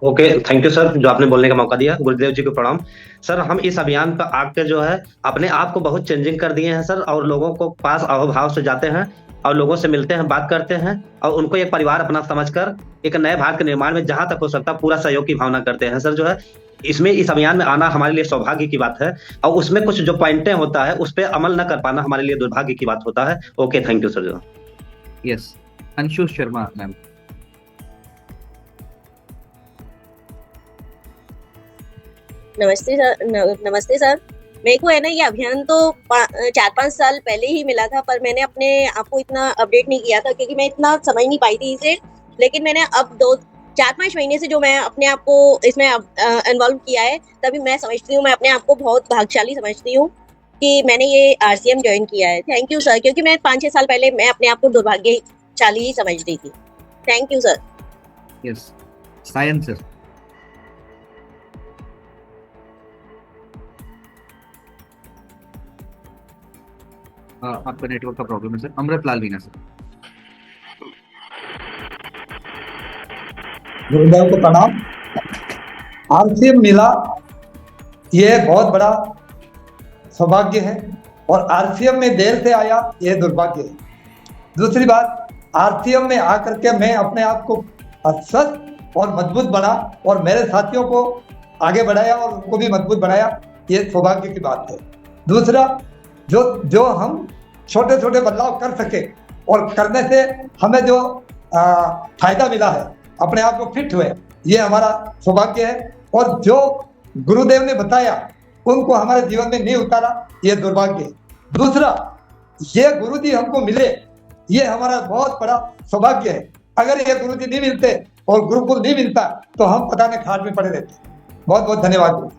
Okay, thank you sir जो आपने बोलने का मौका दिया। गुरुदेव जी को प्रणाम। सर हम इस अभियान का आके जो है अपने आप को बहुत चेंजिंग कर दिए हैं सर, और लोगों को पास अहोभाव से जाते हैं और लोगों से मिलते हैं, बात करते हैं और उनको एक परिवार अपना समझकर एक नए भारत के निर्माण में जहां तक हो सकता पूरा सहयोग की भावना करते हैं सर। जो है इसमें इस अभियान में आना हमारे लिए सौभाग्य की बात है, और उसमें कुछ जो पॉइंटें होता है उस पर अमल न कर पाना हमारे लिए दुर्भाग्य की बात होता है। Okay, thank you sir. जो यस, अंशु शर्मा मैम। नमस्ते सर। मेरे को है ना ये अभियान तो 4-5 साल पहले ही मिला था, पर मैंने अपने आप को इतना अपडेट नहीं किया था क्योंकि मैं इतना समझ नहीं पाई थी इसे। लेकिन मैंने अब 4-5 महीने से जो मैं अपने आप को इसमें इन्वॉल्व किया है, तभी मैं समझती हूँ, मैं अपने आप को बहुत भाग्यशाली समझती हूँ कि मैंने ये आरसीएम ज्वाइन किया है। थैंक यू सर, क्योंकि मैं 5-6 साल पहले मैं अपने आप को दुर्भाग्यशाली ही समझ रही थी। Thank you sir. Yes, Sayan sir. आपका नेटवर्क का प्रॉब्लम है सर। अमृत लाल मीना सर। गुरुदेव को प्रणाम। आरसीएम मिला ये बहुत बड़ा सौभाग्य है, और आरसीएम में देर से आया ये दुर्भाग्य है। दूसरी बात, आरसीएम में आकर के मैं अपने आप को स्वस्थ और मजबूत बना और मेरे साथियों को आगे बढ़ाया और उनको भी मजबूत बनाया, ये सौभाग्य की बात है। दूसरा, जो हम छोटे छोटे बदलाव कर सके और करने से हमें जो फायदा मिला है, अपने आप को फिट हुए, ये हमारा सौभाग्य है। और जो गुरुदेव ने बताया उनको हमारे जीवन में नहीं उतारा, ये दुर्भाग्य है। दूसरा, ये गुरु जी हमको मिले, ये हमारा बहुत बड़ा सौभाग्य है। अगर ये गुरु जी नहीं मिलते और गुरुकुल नहीं मिलता तो हम पता नहीं खाट में पड़े रहते। बहुत बहुत धन्यवाद।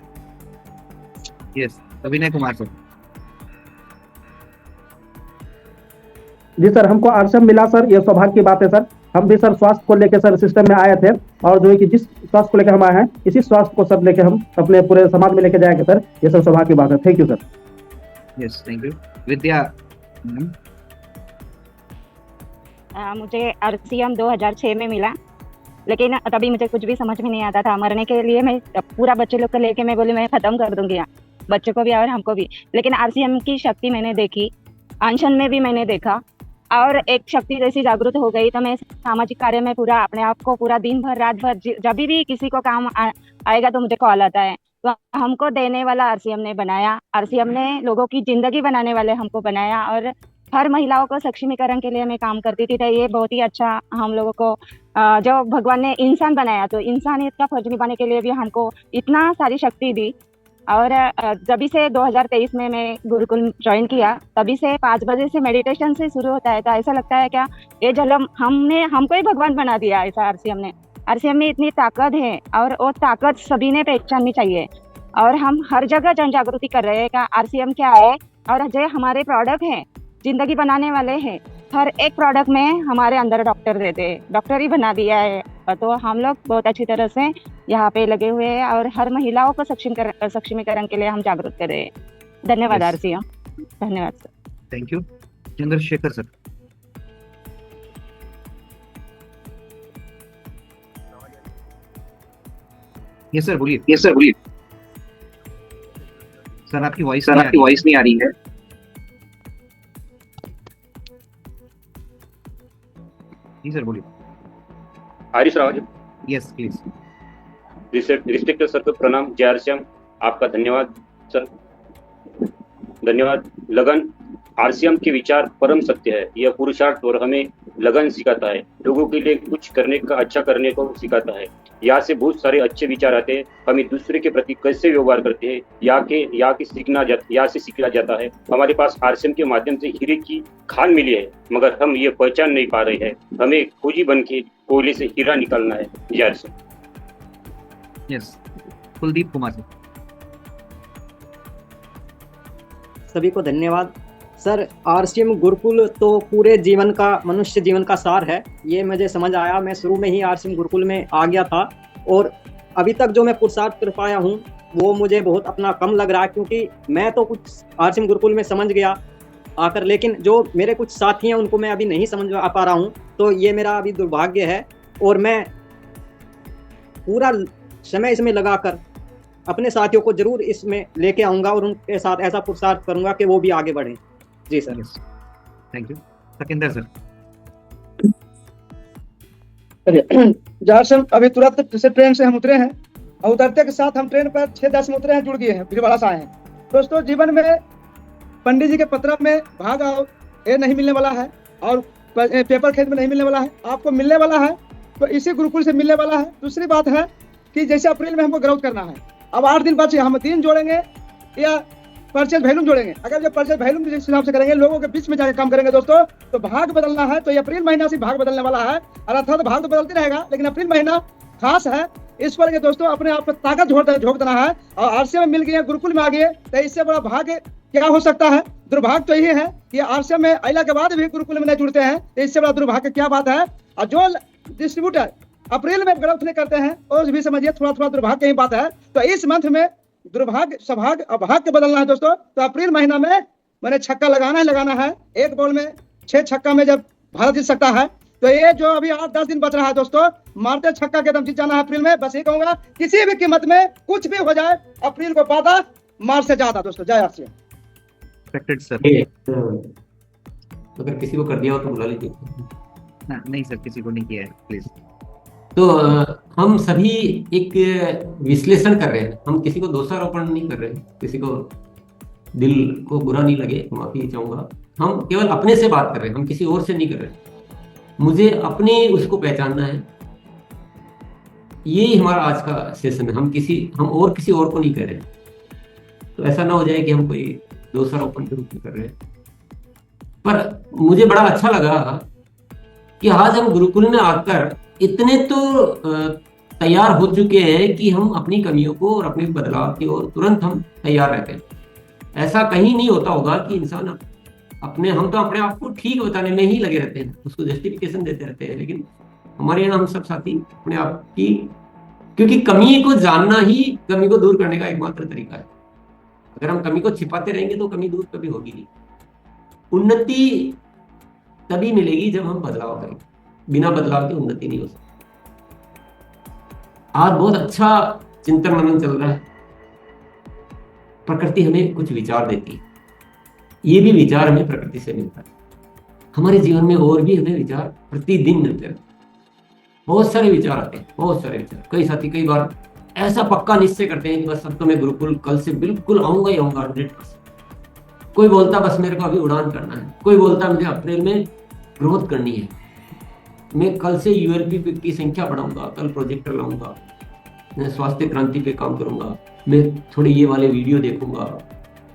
यस, अभिनय कुमार सर। जी सर, हमको आरसीएम मिला सर, ये सौभाग्य की बात है सर। हम भी सर स्वास्थ्य को लेकर सर सिस्टम में आए थे, और जो है कि जिस स्वास्थ्य को लेकर हम आए हैं, इसी स्वास्थ्य को सब लेकर हम अपने पूरे समाज में लेके जाएंगे सर। ये सब सौभाग्य की बात है। Thank you sir. Yes, thank you. Vidya. मुझे आरसीएम 2006 में मिला, लेकिन तभी मुझे कुछ भी समझ में नहीं आता था। मरने के लिए मैं पूरा बच्चे लोग को लेके मैं बोली मैं खत्म कर दूंगी यहाँ, बच्चों को भी और हमको भी। लेकिन आरसीएम की शक्ति मैंने देखी, अनशन में भी मैंने देखा, और एक शक्ति जैसी जागृत हो गई। तो मैं सामाजिक कार्य में पूरा अपने आप को पूरा दिन भर रात भर जब भी किसी को काम आएगा तो मुझे कॉल आता है। तो हमको देने वाला आरसीएम ने बनाया, आरसीएम ने लोगों की जिंदगी बनाने वाले हमको बनाया, और हर महिलाओं को सक्षमीकरण के लिए मैं काम करती थी। तो ये बहुत ही अच्छा हम लोगों को जो भगवान ने इंसान बनाया, तो इंसानियत का फर्ज निभाने के लिए भी हमको इतना सारी शक्ति दी। और जब से 2023 में मैं गुरुकुल ज्वाइन किया, तभी से 5 बजे से मेडिटेशन से शुरू होता है। तो ऐसा लगता है क्या ये जन्म हमको ही भगवान बना दिया ऐसा आरसीएम में इतनी ताकत है, और वो ताकत सभी ने पहचाननी चाहिए। और हम हर जगह जन जागृति कर रहे हैं कि आरसीएम क्या है, और जो हमारे प्रोडक्ट हैं जिंदगी बनाने वाले हैं, हर एक प्रोडक्ट में हमारे अंदर डॉक्टर देते हैं, डॉक्टर ही बना दिया है। तो हम लोग बहुत अच्छी तरह से यहाँ पे लगे हुए हैं, और हर महिलाओं को सक्षमीकरण के लिए हम जागरूक कर रहे हैं। धन्यवाद आरसीएम। धन्यवाद sir. Thank you. Chandrashekhar sir. Yes sir, बोलिए। यस सर, बोलिए। सर आपकी वॉइस नहीं आ रही है। जी सर, बोलिए। Harish Rawat. Yes please. Respected sir को प्रणाम। जय आरसीएम, आपका धन्यवाद सर, धन्यवाद। लगन, आरसीएम के विचार परम सत्य है। यह पुरुषार्थ और हमें लगन सिखाता है, लोगों के लिए कुछ करने का, अच्छा करने को सिखाता है। यहाँ से बहुत सारे अच्छे विचार आते हैं। हमें दूसरे के प्रति कैसे व्यवहार करते हैं, यहाँ से सीखना जाता है। हमारे पास आरसीएम के माध्यम से हीरे की खान मिली है, मगर हम ये पहचान नहीं पा रहे हैं। हमें खोजी बन के कोयले से हीरा निकालना है। जय आरसीएम। यस, कुलदीप कुमार जी। सभी को धन्यवाद सर। आरसीएम गुरुकुल तो पूरे जीवन का, मनुष्य जीवन का सार है, ये मुझे समझ आया। मैं शुरू में ही आरसीएम गुरुकुल में आ गया था, और अभी तक जो मैं पुरुषार्थ कर पाया हूँ वो मुझे बहुत अपना कम लग रहा है, क्योंकि मैं तो कुछ आरसीएम गुरुकुल में समझ गया आकर, लेकिन जो मेरे कुछ साथी हैं उनको मैं अभी नहीं समझ पा रहा हूँ। तो ये मेरा अभी दुर्भाग्य है, और मैं पूरा समय इसमें लगाकर अपने साथियों को जरूर इसमें लेके आऊंगा, और उनके साथ ऐसा पुरुषार्थ करूंगा कि वो भी आगे बढ़ें। जी sir. Thank you. Sikandar sir. जहाँ अभी तुरंत जैसे ट्रेन से हम उतरे हैं, और उतरते के साथ हम ट्रेन पर 6-10 में उतरे हैं, जुड़ गए हैं, भीलवाड़ा से आए हैं। दोस्तों, जीवन में पंडित जी के पत्र में भाग आओ ये नहीं मिलने वाला है, और पेपर खेत में नहीं मिलने वाला है, आपको मिलने वाला है तो इसी गुरुकुल से मिलने वाला है। दूसरी बात है कि जैसे अप्रैल में हमको ग्रोथ करना है, अब 8 दिन बचे, हम दिन जोड़ेंगे या परचेज वैल्यूम जोड़ेंगे। अगर जो परचेज वैल्यूम जिस हिसाब से करेंगे, लोगों के बीच में जाकर काम करेंगे दोस्तों, तो भाग बदलना है। तो ये अप्रैल महीना से भाग बदलने वाला है, और अर्थात तो भाग तो बदलते रहेगा, लेकिन अप्रैल महीना खास है। इस पर दोस्तों अपने आप पर ताकत झोंक देना है, और आरसीएम में मिल गए, गुरुकुल में आ गए, तो इससे बड़ा भाग्य क्या हो सकता है। दुर्भाग्य तो यही है कि आरसीएम में आइला के बाद भी गुरुकुल में नहीं जुड़ते हैं, तो इससे बड़ा दुर्भाग्य क्या बात है। और जो डिस्ट्रीब्यूटर अप्रैल में ग्रोथ नहीं करते हैं, और भी समझिए थोड़ा थोड़ा दुर्भाग्य की बात है। तो इस मंथ में दुर्भाग्य सौभाग्य अभाग्य बदलना है दोस्तों। तो अप्रैल महीना में मैंने छक्का लगाना है। एक बॉल में 6 छक्का में जब भारत जीत सकता है, तो ये जो अभी 8-10 दिन बच रहा है दोस्तों, मारते छक्का के दम जीत जाना है अप्रैल में। बस ये कहूंगा, किसी भी कीमत में कुछ भी हो जाए, अप्रैल को पाता मार से ज्यादा दोस्तों। जय आरसीएम। अगर किसी को कर दिया हो तो बुला लीजिए। नहीं सर, किसी को नहीं किया है, प्लीज। तो हम सभी एक विश्लेषण कर रहे हैं, हम किसी को दोषारोपण नहीं कर रहे हैं, किसी को दिल को बुरा नहीं लगे तो माफी चाहूंगा। हम केवल अपने से बात कर रहे हैं, हम किसी और से नहीं कर रहे हैं। मुझे अपने उसको पहचानना है। यही हमारा आज का सेशन है। हम किसी और को नहीं कर रहे, तो ऐसा ना हो जाए कि हम कोई दोषारोपण के रूप में कर रहे हैं। पर मुझे बड़ा अच्छा लगा कि आज हम गुरुकुल में आकर इतने तो तैयार हो चुके हैं कि हम अपनी कमियों को और अपने बदलाव की ओर तुरंत हम तैयार रहते हैं। ऐसा कहीं नहीं होता होगा कि इंसान हम तो अपने आप को ठीक बताने में ही लगे रहते हैं, उसको जस्टिफिकेशन देते रहते हैं। लेकिन हमारे यहाँ हम सब साथी अपने आप की, क्योंकि कमी को जानना ही कमी को दूर करने का एकमात्र तरीका है। अगर हम कमी को छिपाते रहेंगे तो कमी दूर कभी होगी नहीं। उन्नति तभी मिलेगी जब हम बदलाव करेंगे। बिना बदलाव के उन्नति नहीं हो सकती। आज बहुत अच्छा चिंतन मनन चल रहा है। प्रकृति हमें कुछ विचार देती है, ये भी विचार हमें प्रकृति से मिलता है। हमारे जीवन में और भी हमें विचार प्रतिदिन मिलते हैं। बहुत सारे विचार आते हैं, बहुत सारे विचार। कई साथी कई बार ऐसा पक्का निश्चय करते हैं कि बस अब तो मैं गुरुकुल कल से बिल्कुल आऊंगा ही आऊंगा 100%। कोई बोलता बस मेरे को अभी उड़ान करना है, कोई बोलता मुझे अप्रैल में ग्रोथ करनी है, मैं कल से यूएलपी की संख्या बढ़ाऊंगा, कल प्रोजेक्टर लाऊंगा, मैं स्वास्थ्य क्रांति पे काम करूंगा, मैं थोड़े ये वाले वीडियो देखूंगा।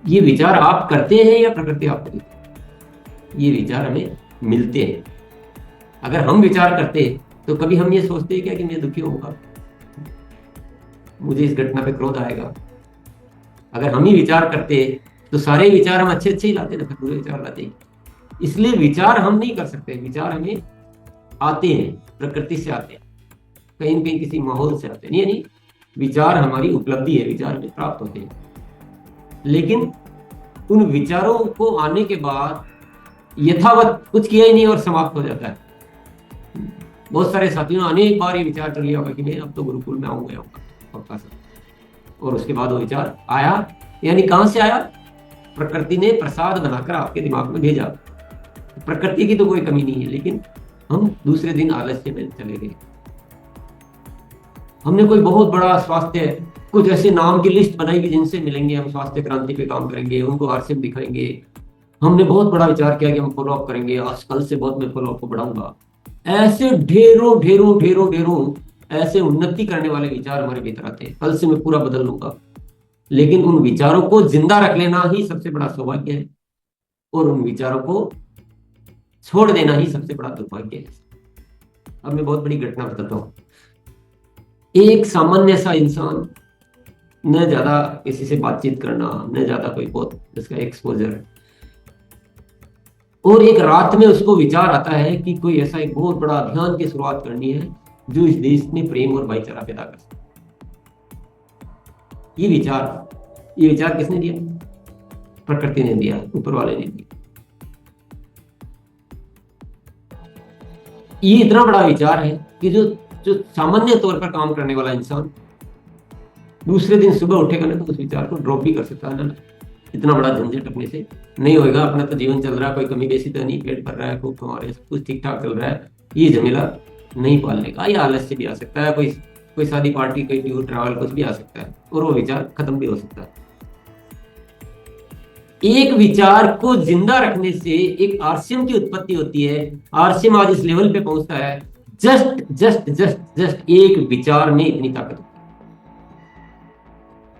ये विचार आप करते हैं या प्रकृति आपको देती है? ये विचार हमें मिलते हैं। अगर हम विचार करते तो कभी हम ये सोचते हैं क्या कि मैं दुखी होऊंगा, मुझे इस घटना पे क्रोध आएगा? अगर हम ही विचार करते तो सारे विचार हम अच्छे अच्छे ही लाते ना, फिर बुरे विचार लाते ही। इसलिए विचार हम नहीं कर सकते, विचार हमें आते हैं, प्रकृति से आते हैं, कहीं न कहीं किसी माहौल से आते हैं। नहीं, विचार हमारी उपलब्धि है, विचार हमें प्राप्त होते हैं। लेकिन उन विचारों को आने के बाद यथावत कुछ किया ही नहीं और समाप्त हो जाता है। बहुत सारे साथियों ने अनेक बार ये विचार कर लिया होगा कि मैं अब तो गुरुकुल में आऊंगा पक्का सा, और उसके बाद वो विचार आया, यानी कहां से आया? प्रकृति ने प्रसाद बनाकर आपके दिमाग में भेजा। प्रकृति की तो कोई कमी नहीं है, लेकिन हम दूसरे दिन आलस्य में चले गए। हमने कोई बहुत बड़ा स्वास्थ्य, कुछ ऐसे नाम की लिस्ट बनाई कि जिनसे मिलेंगे, हम स्वास्थ्य क्रांति पे काम करेंगे, उनको आरसीएम दिखाएंगे। हमने बहुत बड़ा विचार किया कि हम फॉलो अप करेंगे, आज कल से बहुत मैं फॉलो अप को बढ़ाऊंगा। ऐसे ढेरों ढेरों ढेरों ढेरों ऐसे उन्नति करने वाले विचार हमारे भीतर आते हैं, कल से मैं पूरा बदल लूंगा। लेकिन उन विचारों को जिंदा रख लेना ही सबसे बड़ा सौभाग्य है, और उन विचारों को छोड़ देना ही सबसे बड़ा दुर्भाग्य है। अब मैं बहुत बड़ी घटना बताता हूँ। एक सामान्य सा इंसान, न ज्यादा किसी से बातचीत करना, न ज्यादा कोई बहुत इसका एक्सपोजर, और एक रात में उसको विचार आता है कि कोई ऐसा एक बहुत बड़ा अभियान की शुरुआत करनी है जो इस देश में प्रेम और भाईचारा पैदा कर सके। ये विचार किसने दिया? प्रकृति ने दिया, ऊपर वाले ने दिया। ये इतना बड़ा विचार है कि जो सामान्य तौर पर काम करने वाला इंसान दूसरे दिन सुबह उठेगा ना तो उस विचार को ड्रॉप भी कर सकता है ना। इतना बड़ा झंझट अपने से नहीं होएगा, अपना तो जीवन चल रहा है, कोई कमी बेसी तो नहीं, पेट भर रहा है, खूब कमा रहे हैं, सब कुछ ठीक ठाक चल रहा है, ये झमेला नहीं पालने का। या आलस्य भी आ सकता है, कोई शादी पार्टी, कोई टूर ट्रैवल कुछ भी आ सकता है, और वो विचार खत्म भी हो सकता है। एक विचार को जिंदा रखने से एक आरसीएम की उत्पत्ति होती है। आरसीएम आज इस लेवल पे पहुंचता है, जस्ट एक विचार में इतनी ताकत होती है।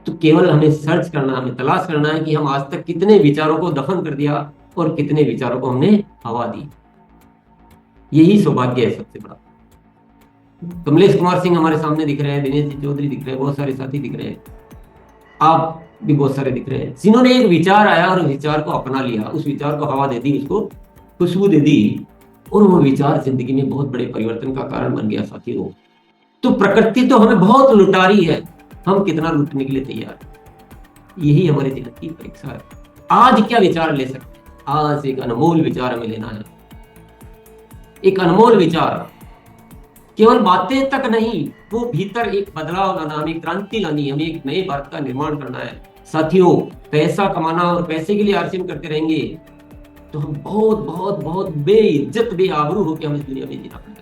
तो केवल हमें सर्च करना, हमें तलाश करना है कि हम आज तक कितने विचारों को दफन कर दिया और कितने विचारों को हमने हवा दी। यही सौभाग्य है सबसे बड़ा। कमलेश कुमार सिंह हमारे सामने दिख रहे हैं, दिनेश जी चौधरी दिख रहे हैं, बहुत सारे साथी दिख रहे हैं, आप भी बहुत सारे दिख रहे हैं, जिन्होंने एक विचार आया और उस विचार को अपना लिया, उस विचार को हवा दे दी, उसको खुशबू दे दी, और वो विचार जिंदगी में बहुत बड़े परिवर्तन का कारण बन गया साथियों। तो प्रकृति तो हमें बहुत लुटारी है, हम कितना लूटने के लिए तैयार। यही हमारे जीवन की परीक्षा है। आज क्या विचार ले सकते हैं? आज एक अनमोल विचार हमें लेना है। एक अनमोल विचार, केवल बातें तक नहीं, वो भीतर एक बदलाव लाना, हमें क्रांति लानी, हमें एक नए भारत का निर्माण करना है साथियों। पैसा कमाना और पैसे के लिए आरसीएम करते रहेंगे तो हम बहुत बहुत बहुत बेइज्जत बेआबरू होकर हम इस दुनिया में जीना पड़ेगा।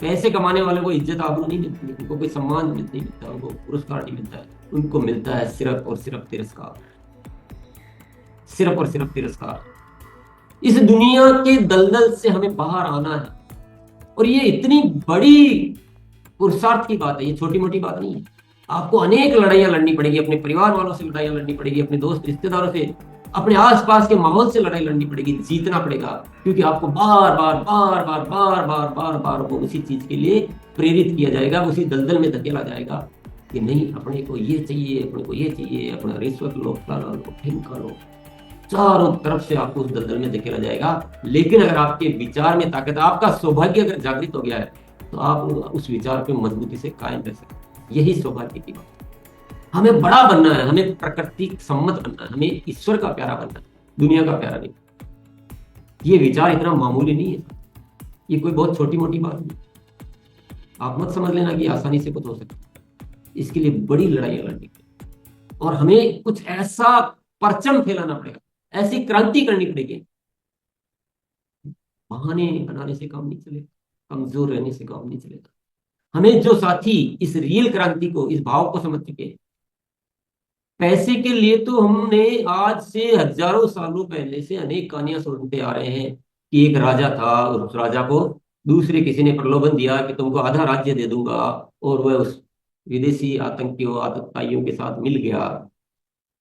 पैसे कमाने वाले को इज्जत आबरू नहीं मिलती, उनको कोई सम्मान नहीं मिलता, उनको पुरस्कार नहीं मिलता है, उनको मिलता है सिर्फ और सिर्फ तिरस्कार, सिर्फ और सिर्फ तिरस्कार। इस दुनिया के दलदल से हमें बाहर आना है, और ये इतनी बड़ी पुरुषार्थ की बात है, ये छोटी मोटी बात नहीं है। आपको अनेक लड़ाइयां लड़नी पड़ेगी, अपने परिवार वालों से लड़ाइयां लड़नी पड़ेगी, अपने दोस्त रिश्तेदारों से, अपने आसपास के माहौल से लड़ाई लड़नी पड़ेगी, जीतना पड़ेगा, क्योंकि आपको बार बार बार बार बार बार बार बार वो उसी चीज के लिए प्रेरित किया जाएगा, उसी दलदल में धकेला जाएगा कि नहीं, अपने को ये चाहिए, अपने को ये चाहिए, अपना रिश्वत लो, फलाना लो, ठिमका लो, चारों तरफ से आपको उस दलदल में धकेला जाएगा। लेकिन अगर आपके विचार में ताकत, आपका सौभाग्य अगर जागृत हो गया है, तो आप उस विचार पे मजबूती से कायम रह सकते हैं। यही सौभाग्य की बात है। हमें बड़ा बनना है, हमें प्रकृति सम्मत बनना है, हमें ईश्वर का प्यारा बनना है, दुनिया का प्यारा नहीं। ये विचार इतना मामूली नहीं है, ये कोई बहुत छोटी मोटी बात नहीं। आप मत समझ लेना कि आसानी से कुछ हो सकता है। इसके लिए बड़ी लड़ाई लड़नी पड़ेगी, और हमें कुछ ऐसा परचम फैलाना पड़ेगा, ऐसी क्रांति करनी पड़ेगी। बहाने बनाने से काम नहीं चलेगा, कमजोर रहने से काम नहीं चलेगा। हमें जो साथी इस रियल क्रांति को, इस भाव को समझ चुके, पैसे के लिए तो हमने आज से हजारों सालों पहले से अनेक कहानियां सुनते आ रहे हैं कि एक राजा था, उस राजा को दूसरे किसी ने प्रलोभन दिया कि तुमको आधा राज्य दे दूंगा, और वह उस विदेशी आतंकियों आतताइयों के साथ मिल गया।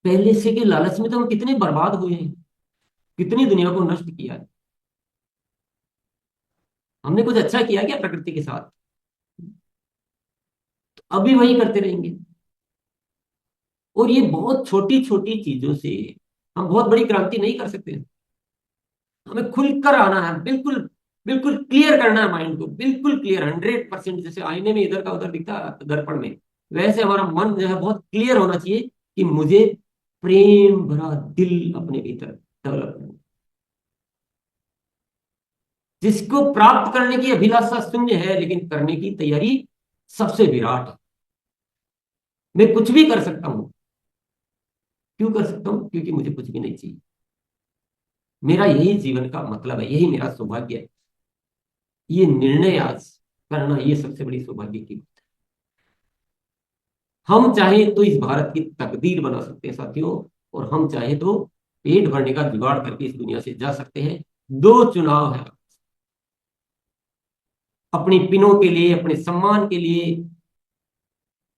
पहले से के लालच में तो हम कितने बर्बाद हुए हैं, कितनी दुनिया को नष्ट किया है। हमने कुछ अच्छा किया क्या प्रकृति के साथ? तो अभी वही करते रहेंगे। और ये बहुत छोटी छोटी चीजों से हम बहुत बड़ी क्रांति नहीं कर सकते। हमें खुलकर आना है, बिल्कुल बिल्कुल क्लियर करना है माइंड को, बिल्कुल क्लियर 100%। जैसे आईने में इधर का उधर दिखता है दर्पण में, वैसे हमारा मन जो है बहुत क्लियर होना चाहिए कि मुझे प्रेम भरा दिल अपने भीतर डेवलप करना, जिसको प्राप्त करने की अभिलाषा शून्य है, लेकिन करने की तैयारी सबसे विराट है। मैं कुछ भी कर सकता हूं। क्यों कर सकता हूं? क्योंकि मुझे कुछ भी नहीं चाहिए। मेरा यही जीवन का मतलब है, यही मेरा सौभाग्य है। ये निर्णय आज करना, ये सबसे बड़ी सौभाग्य की बात है। हम चाहे तो इस भारत की तकदीर बना सकते हैं साथियों, और हम चाहे तो पेट भरने का जुगाड़ करके इस दुनिया से जा सकते हैं। दो चुनाव है, अपनी पिनों के लिए, अपने सम्मान के लिए,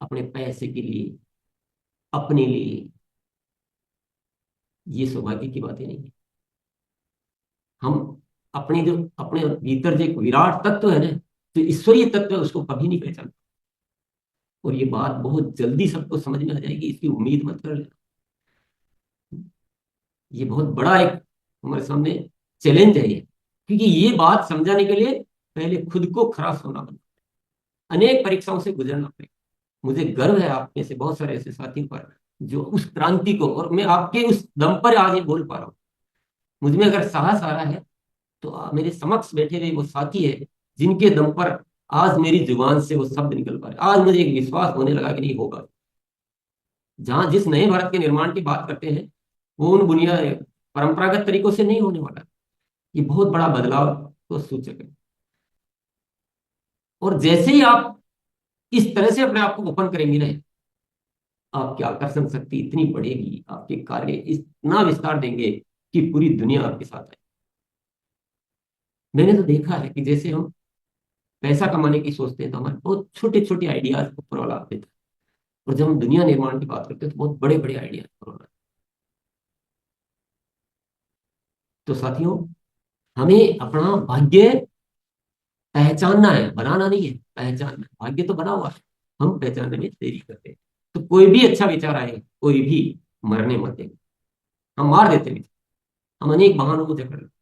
अपने पैसे के लिए, अपने लिए। ये सौभाग्य की बातें नहीं है। हम अपने भीतर जो एक विराट तत्व है ना, जो ईश्वरीय तत्व है, उसको कभी नहीं पहचानते। और ये बात बहुत जल्दी सबको समझ में आ जाएगी, इसकी उम्मीद मत कर लेना। ये बहुत बड़ा एक हमारे सामने चैलेंज है ये, क्योंकि ये बात समझाने के लिए पहले खुद को खरास होना पड़ता है, अनेक परीक्षाओं से गुजरना पड़ेगा। मुझे गर्व है आप में से बहुत सारे ऐसे साथियों पर जो उस क्रांति को, और मैं आपके उस दम पर आज ये बोल पा रहा हूँ। मुझ में अगर साहस आ रहा है तो मेरे समक्ष बैठे हुए वो साथी है जिनके दम पर आज मेरी जुबान से वो शब्द निकल पा रहे। आज मुझे एक विश्वास होने लगा कि नहीं होगा। जहां जिस नए भारत के निर्माण की बात करते हैं, वो उन बुनियादी परंपरागत तरीकों से नहीं होने वाला। ये बहुत बड़ा बदलाव को सूचक है। और जैसे ही आप इस तरह से अपने आप को ओपन करेंगे ना, आपकी आकर्षण शक्ति इतनी बढ़ेगी, आपके कार्य इतना विस्तार देंगे कि पूरी दुनिया आपके साथ है। मैंने तो देखा है कि जैसे हम पैसा कमाने की सोचते हैं तो हमारे बहुत छोटे छोटे आइडियाज ऊपर वाला देता है, और जब हम दुनिया निर्माण की बात करते हैं तो बहुत बड़े बड़े आइडियाज ऊपर वाला। तो साथियों, हमें अपना भाग्य पहचानना है, बनाना नहीं है, पहचानना है। भाग्य तो बना हुआ है, हम पहचानने में देरी करते हैं। तो कोई भी अच्छा विचार आए, कोई भी मरने मत देंगे, हम मार देते हैं। हम अनेक बहानों को जकड़ लेते।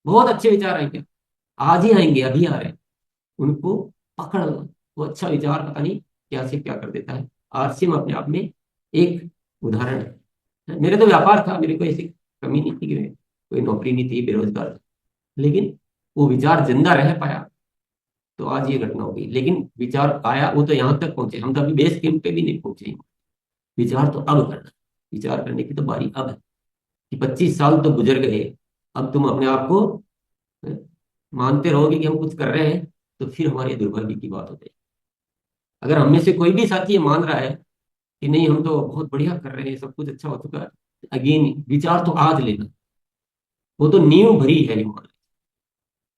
बहुत अच्छे विचार आएंगे, आज ही आएंगे, अभी आ रहे हैं, उनको पकड़ लो। वो अच्छा विचार पता नहीं क्या से क्या कर देता है। आरसीएम अपने आप में एक उदाहरण है। मेरे तो व्यापार था, मेरे को ऐसी कमी नहीं थी कि कोई नौकरी नहीं थी, बेरोजगार था, लेकिन वो विचार जिंदा रह पाया तो आज ये घटना होगी। लेकिन विचार आया, वो तो यहाँ तक पहुंचे, हम तो अभी बेस कैंप पे भी नहीं पहुंचे। विचार तो अब करना, विचार करने की तो बारी अब है कि 25 साल तो गुजर गए। अब तुम अपने आप को मानते रहोगे कि हम कुछ कर रहे हैं, तो फिर हमारे दुर्भाग्य की बात होती है। अगर हम में से कोई भी साथी मान रहा है कि नहीं, हम तो बहुत बढ़िया कर रहे हैं, सब कुछ अच्छा हो चुका है, अगेन विचार तो आज लेना। वो तो नींव भरी है हिमालय,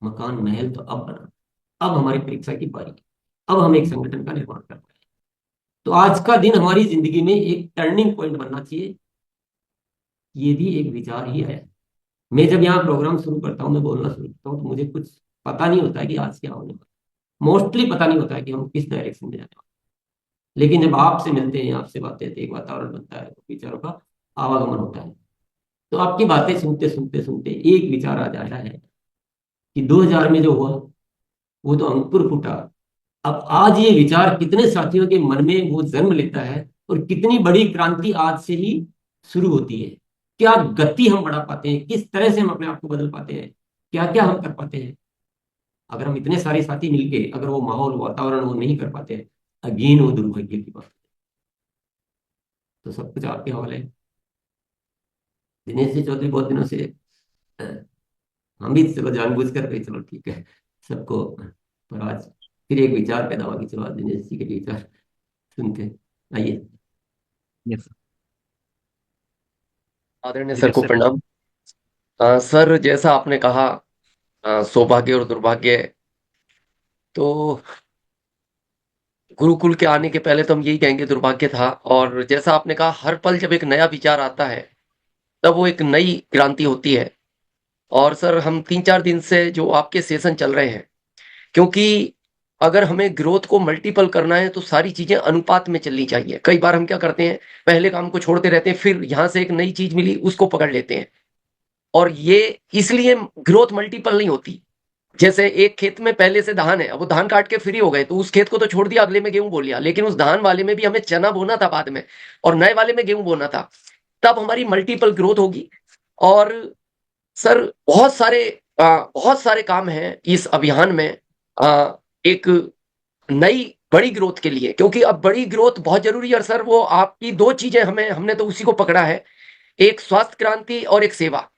मकान महल तो अब बना, अब हमारी परीक्षा की बारी है, अब हम एक संगठन का निर्माण कर रहे हैं। तो आज का दिन हमारी जिंदगी में एक टर्निंग पॉइंट बनना चाहिए, ये भी एक विचार ही है। मैं जब यहाँ प्रोग्राम शुरू करता हूँ, मैं बोलना शुरू करता हूँ, तो मुझे कुछ पता नहीं होता है कि आज क्या होने वाला, मोस्टली पता नहीं होता है कि हम किस डायरेक्शन में जाने वाले। लेकिन जब आपसे मिलते हैं, आपसे बातें होती है, एक वातावरण बनता है, विचारों का आवागमन होता है। तो आपकी बातें सुनते सुनते सुनते एक विचार आ जा रहा है कि 2000 में जो हुआ वो तो अंकुर फूटा, अब आज ये विचार कितने साथियों के मन में वो जन्म लेता है और कितनी बड़ी क्रांति आज से ही शुरू होती है। क्या गति हम बढ़ा पाते हैं, किस तरह से हम अपने आप को बदल पाते हैं, क्या क्या हम कर पाते हैं। अगर हम इतने सारे साथी मिलके अगर वो माहौल वातावरण वो नहीं कर पाते, अगेन वो दुर्भाग्य की बात है। तो सब कुछ आपके हवाले है। दिनेश जी चौधरी बहुत दिनों से हम भी चलो जानबूझ कर गए, चलो ठीक है सबको, पर आज फिर एक विचार पैदा हुआ कि चलो आज दिनेश जी के विचार सुनते हैं। आइए। यस आदरणीय सर को प्रणाम। सर जैसा आपने कहा सौभाग्य और दुर्भाग्य, तो गुरुकुल के आने के पहले तो हम यही कहेंगे दुर्भाग्य था। और जैसा आपने कहा हर पल जब एक नया विचार आता है तब वो एक नई क्रांति होती है। और सर हम 3-4 दिन से जो आपके सेशन चल रहे हैं, क्योंकि अगर हमें ग्रोथ को मल्टीपल करना है तो सारी चीजें अनुपात में चलनी चाहिए। कई बार हम क्या करते हैं, पहले काम को छोड़ते रहते हैं, फिर यहाँ से एक नई चीज मिली उसको पकड़ लेते हैं, और ये इसलिए ग्रोथ मल्टीपल नहीं होती। जैसे एक खेत में पहले से धान है, अब वो धान काट के फ्री हो गए तो उस खेत को तो छोड़ दिया, अगले में गेहूं बो लिया, लेकिन उस धान वाले में भी हमें चना बोना था बाद में, और नए वाले में गेहूं बोना था, तब हमारी मल्टीपल ग्रोथ होगी। और सर बहुत सारे काम हैं इस अभियान में एक नई बड़ी ग्रोथ के लिए, क्योंकि अब बड़ी ग्रोथ बहुत जरूरी है। और सर वो आपकी 2 चीजें हमने तो उसी को पकड़ा है, एक स्वास्थ्य क्रांति और एक सेवा।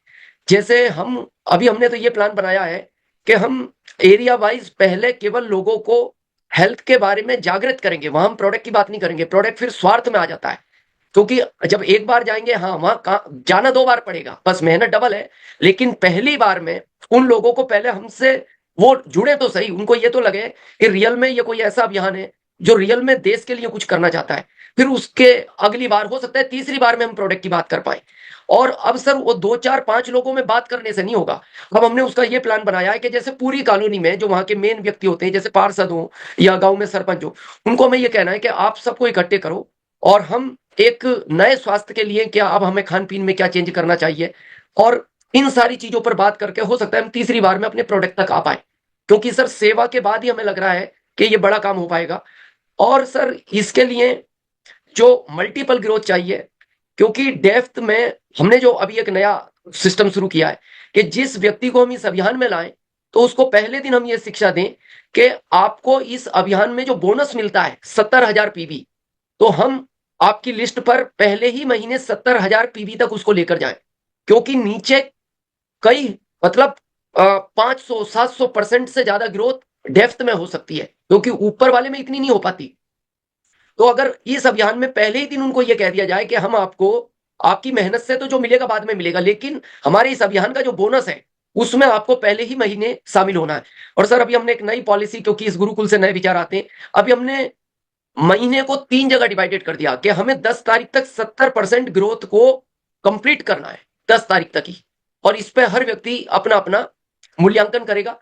जैसे हमने तो ये प्लान बनाया है कि हम एरिया वाइज पहले केवल लोगों को हेल्थ के बारे में जागृत करेंगे, वहां हम प्रोडक्ट की बात नहीं करेंगे, प्रोडक्ट फिर स्वार्थ में आ जाता है। क्योंकि जब एक बार जाएंगे, हाँ वहां जाना 2 बार पड़ेगा, बस मेहनत डबल है, लेकिन पहली बार में उन लोगों को पहले हमसे वो जुड़े तो सही, उनको ये तो लगे कि रियल में ये कोई ऐसा अभियान है जो रियल में देश के लिए कुछ करना चाहता है। फिर उसके अगली बार हो सकता है तीसरी बार में हम प्रोडक्ट की बात कर पाए। और अब सर वो 2, 4, 5 लोगों में बात करने से नहीं होगा। अब हमने उसका ये प्लान बनाया है कि जैसे पूरी कॉलोनी में जो वहां के मेन व्यक्ति होते हैं, जैसे पार्षद हो या गांव में सरपंच हो, उनको हमें ये कहना है कि आप सबको इकट्ठे करो और हम एक नए स्वास्थ्य के लिए क्या अब हमें खान पीन में क्या चेंज करना चाहिए, और इन सारी चीजों पर बात करके हो सकता है हम तीसरी बार में अपने प्रोडक्ट तक आ पाए। क्योंकि सर सेवा के बाद ही हमें लग रहा है कि ये बड़ा काम हो पाएगा। और सर इसके लिए जो मल्टीपल ग्रोथ चाहिए, क्योंकि डेप्थ में हमने जो अभी एक नया सिस्टम शुरू किया है कि जिस व्यक्ति को हम इस अभियान में लाएं तो उसको पहले दिन हम ये शिक्षा दें कि आपको इस अभियान में जो बोनस मिलता है 70,000 पीवी, तो हम आपकी लिस्ट पर पहले ही महीने 70,000 पीवी तक उसको लेकर जाएं। क्योंकि नीचे कई मतलब 500-700% से ज्यादा ग्रोथ डेप्थ में हो सकती है, क्योंकि ऊपर वाले में इतनी नहीं हो पाती। तो अगर इस अभियान में पहले ही दिन उनको यह कह दिया जाए कि हम आपको आपकी मेहनत से तो जो मिलेगा बाद में मिलेगा, लेकिन हमारे इस अभियान का जो बोनस है उसमें आपको पहले ही महीने शामिल होना है। और सर अभी हमने एक नई पॉलिसी, क्योंकि इस गुरुकुल से नए विचार आते हैं, अभी हमने महीने को 3 जगह डिवाइडेड कर दिया कि हमें 10 तारीख तक 70% ग्रोथ को कंप्लीट करना है, 10 तारीख तक ही। और इस पे हर व्यक्ति अपना अपना मूल्यांकन करेगा।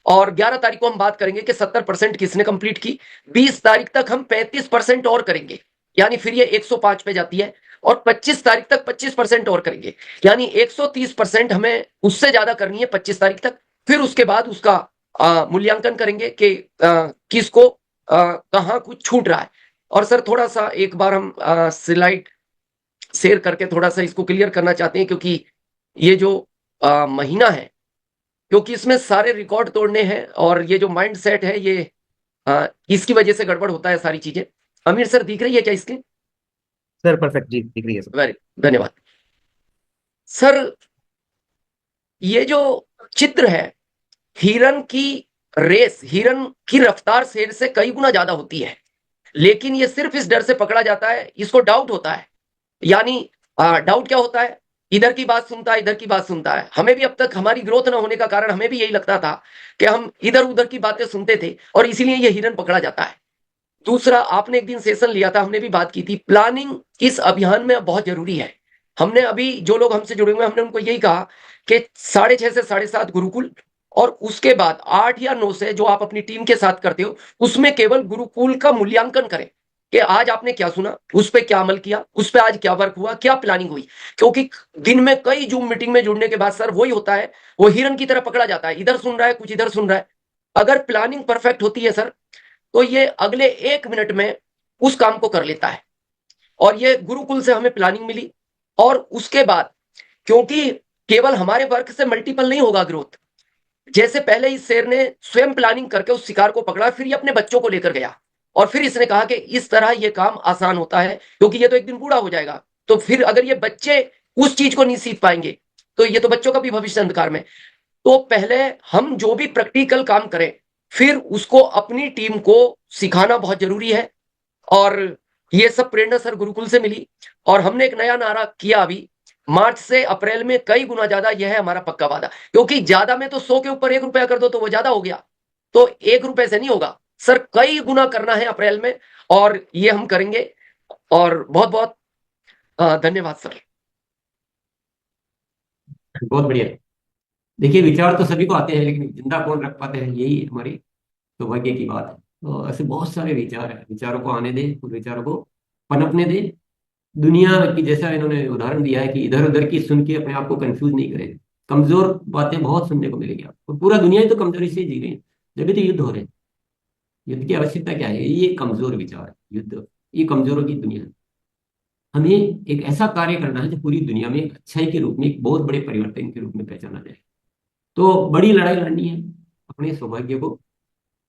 और 11 तारीख को हम बात करेंगे कि 70% किसने कंप्लीट की। 20 तारीख तक हम 35% और करेंगे, यानी फिर ये 105 पे जाती है। और 25 तारीख तक 25% और करेंगे, यानी 130% हमें उससे ज्यादा करनी है 25 तारीख तक। फिर उसके बाद उसका मूल्यांकन करेंगे कि किसको कहाँ कुछ छूट रहा है। और सर थोड़ा सा एक बार हम स्लाइड शेयर करके थोड़ा सा इसको क्लियर करना चाहते हैं, क्योंकि ये जो महीना है, क्योंकि इसमें सारे रिकॉर्ड तोड़ने हैं और ये जो माइंड सेट है ये इसकी वजह से गड़बड़ होता है सारी चीजें। अमीर सर दिख रही है क्या इसकी? सर परफेक्ट जी दिख रही है सर। वेरी धन्यवाद सर। ये जो चित्र है, हिरन की रेस, हिरन की रफ्तार शेर से कई गुना ज्यादा होती है, लेकिन ये सिर्फ इस डर से पकड़ा जाता है, इसको डाउट होता है। यानी डाउट क्या होता है? इधर की बात सुनता है, इधर की बात सुनता है। हमें भी अब तक हमारी ग्रोथ न होने का कारण हमें भी यही लगता था कि हम इधर उधर की बातें सुनते थे और इसीलिए ये हिरन पकड़ा जाता है। दूसरा, आपने एक दिन सेशन लिया था, हमने भी बात की थी, प्लानिंग इस अभियान में बहुत जरूरी है। हमने अभी जो लोग हमसे जुड़े हुए हैं, हमने उनको यही कहा कि 6:30 से 7:30 गुरुकुल, और उसके बाद 8 या 9 से जो आप अपनी टीम के साथ करते हो, उसमें केवल गुरुकुल का मूल्यांकन करें कि आज आपने क्या सुना, उस पर क्या अमल किया, उस पर आज क्या वर्क हुआ, क्या प्लानिंग हुई। क्योंकि दिन में कई जूम मीटिंग में जुड़ने के बाद सर वही होता है, वो हिरन की तरह पकड़ा जाता है, इधर सुन रहा है, कुछ इधर सुन रहा है। अगर प्लानिंग परफेक्ट होती है सर, तो ये अगले 1 मिनट में उस काम को कर लेता है। और ये गुरुकुल से हमें प्लानिंग मिली। और उसके बाद, क्योंकि केवल हमारे वर्क से मल्टीपल नहीं होगा ग्रोथ, जैसे पहले इस शेर ने स्वयं प्लानिंग करके उस शिकार को पकड़ा, फिर ये अपने बच्चों को लेकर गया और फिर इसने कहा कि इस तरह ये काम आसान होता है, क्योंकि ये तो एक दिन बूढ़ा हो जाएगा। तो फिर अगर ये बच्चे उस चीज को नहीं सीख पाएंगे तो ये तो बच्चों का भी भविष्य अंधकार में। तो पहले हम जो भी प्रैक्टिकल काम करें, फिर उसको अपनी टीम को सिखाना बहुत जरूरी है। और ये सब प्रेरणा सर गुरुकुल से मिली। और हमने एक नया नारा किया अभी मार्च से अप्रैल में, कई गुना ज्यादा, यह है हमारा पक्का वादा। क्योंकि ज्यादा में तो 100 के ऊपर 1 रुपया कर दो तो वो ज्यादा हो गया, तो 1 रुपए से नहीं होगा सर, कई गुना करना है अप्रैल में, और ये हम करेंगे। और बहुत बहुत धन्यवाद सर। बहुत बढ़िया। देखिए, विचार तो सभी को आते हैं, लेकिन जिंदा कौन रख पाते हैं, यही हमारी सौभाग्य की बात है। तो ऐसे बहुत सारे विचार हैं, विचारों को आने दें, उन विचारों को पनपने दें। दुनिया की, जैसा इन्होंने उदाहरण दिया है कि इधर उधर की सुन के अपने आप को कंफ्यूज नहीं करें। कमजोर बातें बहुत सुनने को मिलेगी आपको, पूरा दुनिया ही तो कमजोरी से जी रही है, जब तो युद्ध हो रहे हैं। युद्ध की आवश्यकता क्या है? ये कमजोर विचार है, युद्ध, ये कमजोरों की दुनिया है। हमें एक ऐसा कार्य करना है जो पूरी दुनिया में एक अच्छाई के रूप में, एक बहुत बड़े परिवर्तन के रूप में पहचाना जाए। तो बड़ी लड़ाई लड़नी है, अपने सौभाग्य को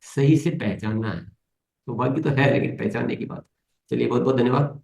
सही से पहचानना है। सौभाग्य तो है, लेकिन पहचानने की बात। चलिए, बहुत बहुत धन्यवाद।